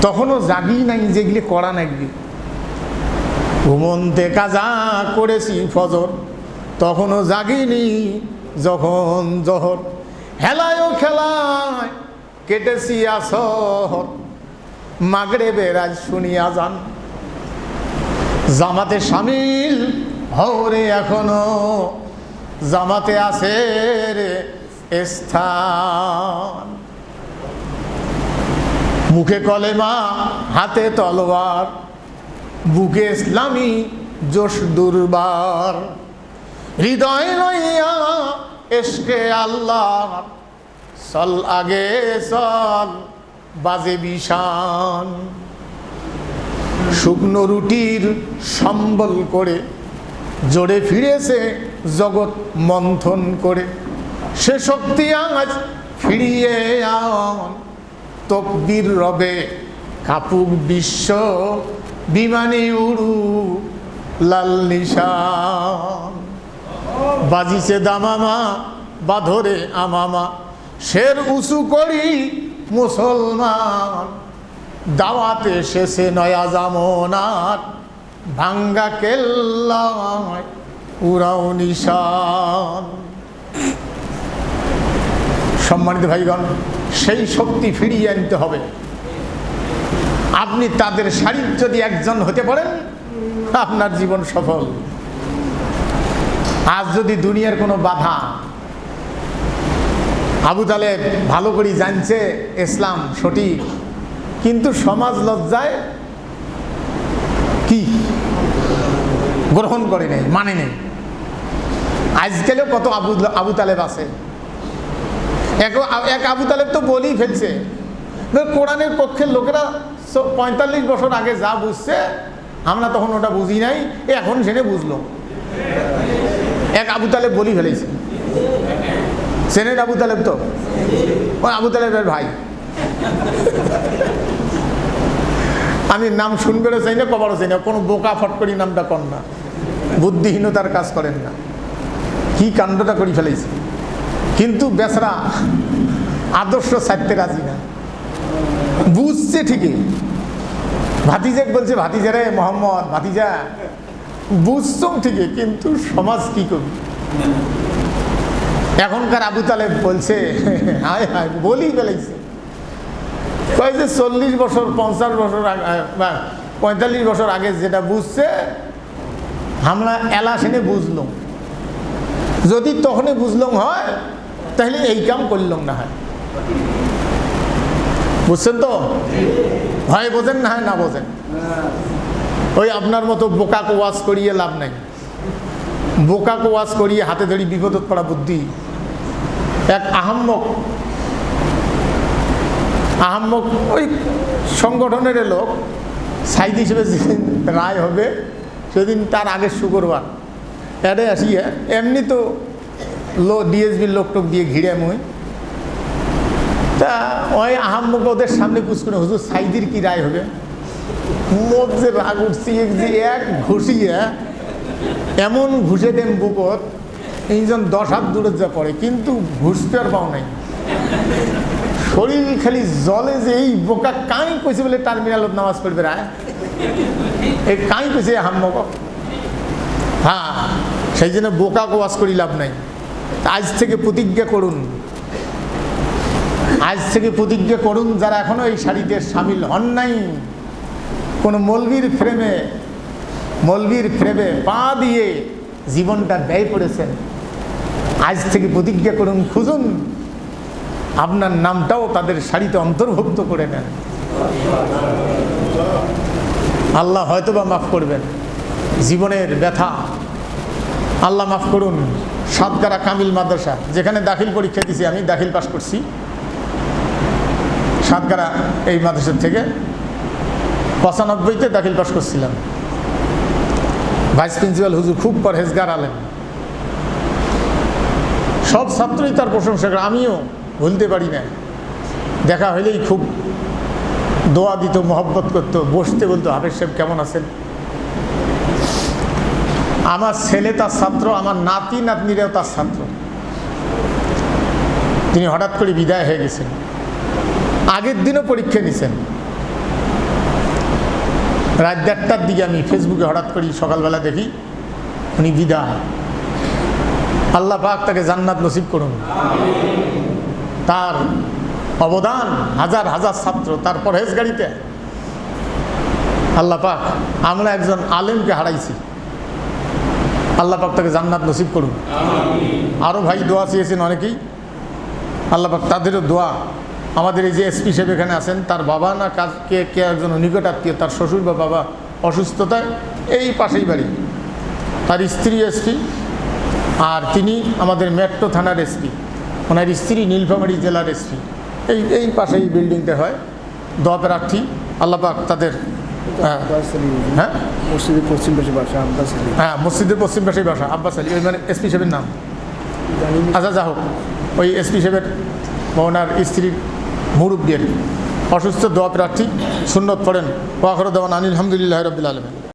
তখনও জাগি নাই যেগুলি করা নাকি। ঘুমন্তে কাজা করেছি ফজর, তখনও জাগিনি যখন জহর। হেলায় খেলায় কেটেছি আসর, মাগরিবের আজ শুনিয়া যান। জামাতে শামিল হরে এখনো, জামাতে আছে রে স্থান। মুখে কলেমা হাতে তলোয়ার, বুকে ইসলামী জোশ দুর্বার। হৃদয় লইয়া এসকে আল্লাহ, চল আগে চল বাজে বিশান। শুকনো রুটির সম্বল করে জোরে ফিরেছে জগৎ মন্থন করে। সে শক্তি আজ ফিরিয়ে আন, তকবীর রবে কাপুক বিশ্ব, বিমানে উড়ু লাল নিশান। বাজিছে দামামা বাধরে আমামা, শের উঁচু করি মুসলমান। দাওয়াতে শেষে নয়া জামনার, ভাঙ্গা কেল্লায় উড়াও নিশান। সম্মানিত ভাইগণ, সেই শক্তি ফিরিয়ে আনতে হবে। আপনি তাদের শারীর যদি একজন হতে পারেন, আপনার জীবন সফল। আজ যদি দুনিয়ার কোনো বাধা, আবু তালেব ভালো করে জানছে ইসলাম সঠিক, কিন্তু সমাজ লজ্জায় কি গ্রহণ করে নেই, মানে নেই। আজকালেও কত আবু তালেব আছে। এক আবু তালেব তো বলেই ফেলছে, কোরআনের পক্ষের লোকেরা 45 বছর আগে যা বুঝছে আমরা তখন ওটা বুঝি নাই, এখন সেটা বুঝলো। এক আবু তালেব বলি ফেলেছে। সেনের আবু তালেব তো ওই আবু তালেবের ভাই। আমি নাম শুনবেও চাই না, কবারও চাই না। কোনো বোকা ফটকরি নামটা কর না, বুদ্ধিহীনতার কাজ করেন না। কি কাণ্ডটা করে ফেলেছে, কিন্তু বেচারা আদর্শ ছাড়তে রাজি না। বুঝছে ঠিকই, ভাতিজাক বলছে, ভাতিজা রে মোহাম্মদ, ভাতিজা বুঝছো ঠিকই, কিন্তু সমাজ কি করবে। এখনকার আবু তালেব বলছে, হায় হায় বলি ফেলেছে। কয় যে 40 বছর 50 বছর আগে, 45 বছর আগে যেটা বুঝছে আমরা এলা সেনে বুঝলাম। যদি তখনই বুঝলাম হয়, তাহলে এই কাম করলাম না হয়। বুঝছেন তো? হয় বোঝেন, না হয় না বোঝেন। ওই আপনার মতো বোকাকে ওয়াজ করিয়ে লাভ নাই। বোকাকে ওয়াজ করিয়ে হাতে ধরি বিপদত পড়া বুদ্ধি। এক আহাম্মক ওই সংগঠনের লোক, সাইদ হিসেবে যেদিন রায় হবে সেদিন তার আগের শুক্রবার এডে আসিয়া, এমনি তো ডিএসবির লোকটোক দিয়ে ঘিরে মুই, তা ওই আহাম্মক ওদের সামনে পুষ করে, হুজুর সাইদির কি রায় হবে? মুখ যে রাগ উঠছি, যে এক ঘুষিয়ে এমন ঘুষে দেন বুকত, এইজন 10 হাত দূরে যা পড়ে, কিন্তু ঘুষতে আর পাও নাই। শরীর খালি জলে, যে এই বোকা কাই কইছে বলে টার্মিনালত নামাজ পড়বে রায়, এই কাই কইছে আহাম্মক। হ্যাঁ, সেই জন্য বোকা ওয়াজ করি লাভ নাই। আজ থেকে প্রতিজ্ঞা করুন, আজ থেকে প্রতিজ্ঞা করুন, যারা এখনো এই শাড়িতে সামিল হন নাই, কোনো মৌলবীর ফ্রেমে পা দিয়ে জীবনটা ব্যয় করেছেন, আজ থেকে প্রতিজ্ঞা করুন, খুঁজুন, আপনার নামটাও তাদের শাড়িতে অন্তর্ভুক্ত করে নেন। আল্লাহ হয়তোবা মাফ করবেন জীবনের ব্যথা। আল্লাহ মাফ করুন। সাতগারা কামিল মাদ্রাসা, যেখানে দাখিল পরীক্ষা দিয়েছি আমি, দাখিল পাস করছি সাতগারা এই মাদ্রাসার থেকে। 95-তে দাখিল পাস করছিলাম। ভাইস প্রিন্সিপাল হুজুর খুব পরহেজগার আলেম, সব ছাত্রই তার প্রশংসা করে, আমিও ভুলতে পারি না। দেখা হইলেই খুব দোয়া দিত, মহব্বত করতো, বসতে বলতো হাফেজ সাহেব কেমন আছেন। আমার ছেলে তার ছাত্র, আমার নাতি নাতনিরাও তার ছাত্র। তিনি হঠাৎ করে বিদায় হয়ে গেছেন, আগের দিনও পরীক্ষা নিছেন। রাত 1:30টার দিকে আমি ফেসবুকে হঠাৎ করি সকালবেলা দেখি উনি বিদায়। আল্লাহ পাক তাকে জান্নাত নসিব করুন। তার অবদান হাজার হাজার ছাত্র, তার পরহেজগারিতে আল্লাহ পাক, আমরা একজন আলেমকে হারাইছি, আল্লাহ পাক তাকে জান্নাত নসিব করুন। আরও ভাই দোয়া চেয়েছেন অনেকেই, আল্লাহ পাক তাদেরও দোয়া। আমাদের এই যে এসপি সাহেব এখানে আছেন, তার বাবা না কে একজন নিকট আত্মীয়, তার শ্বশুর বা বাবা অসুস্থতায়, এই পাশেই বাড়ি, তার স্ত্রী এসপি, আর তিনি আমাদের মেট্রো থানার এসপি, ওনার স্ত্রী নীলফামারী জেলার এসপি, এই পাশে এই বিল্ডিংটা হয়। দোয়া প্রার্থী, আল্লাহ পাক তাদের। হ্যাঁ, মসজিদের পশ্চিম পাশে বাসা আব্বাস আলী। হ্যাঁ, মসজিদের পশ্চিম পাশেই বাসা আব্বাস আলী, ওই মানে এসপি সাহেবের নাম। আচ্ছা, যা হোক, ওই এসপি সাহেবের ওনার স্ত্রীর মুরব্বী অসুস্থ, দোয়া প্রার্থী, সুন্নত পড়েন। ওয়াখির দাওয়ানা আলহামদুলিল্লাহি রাব্বিল আলামিন।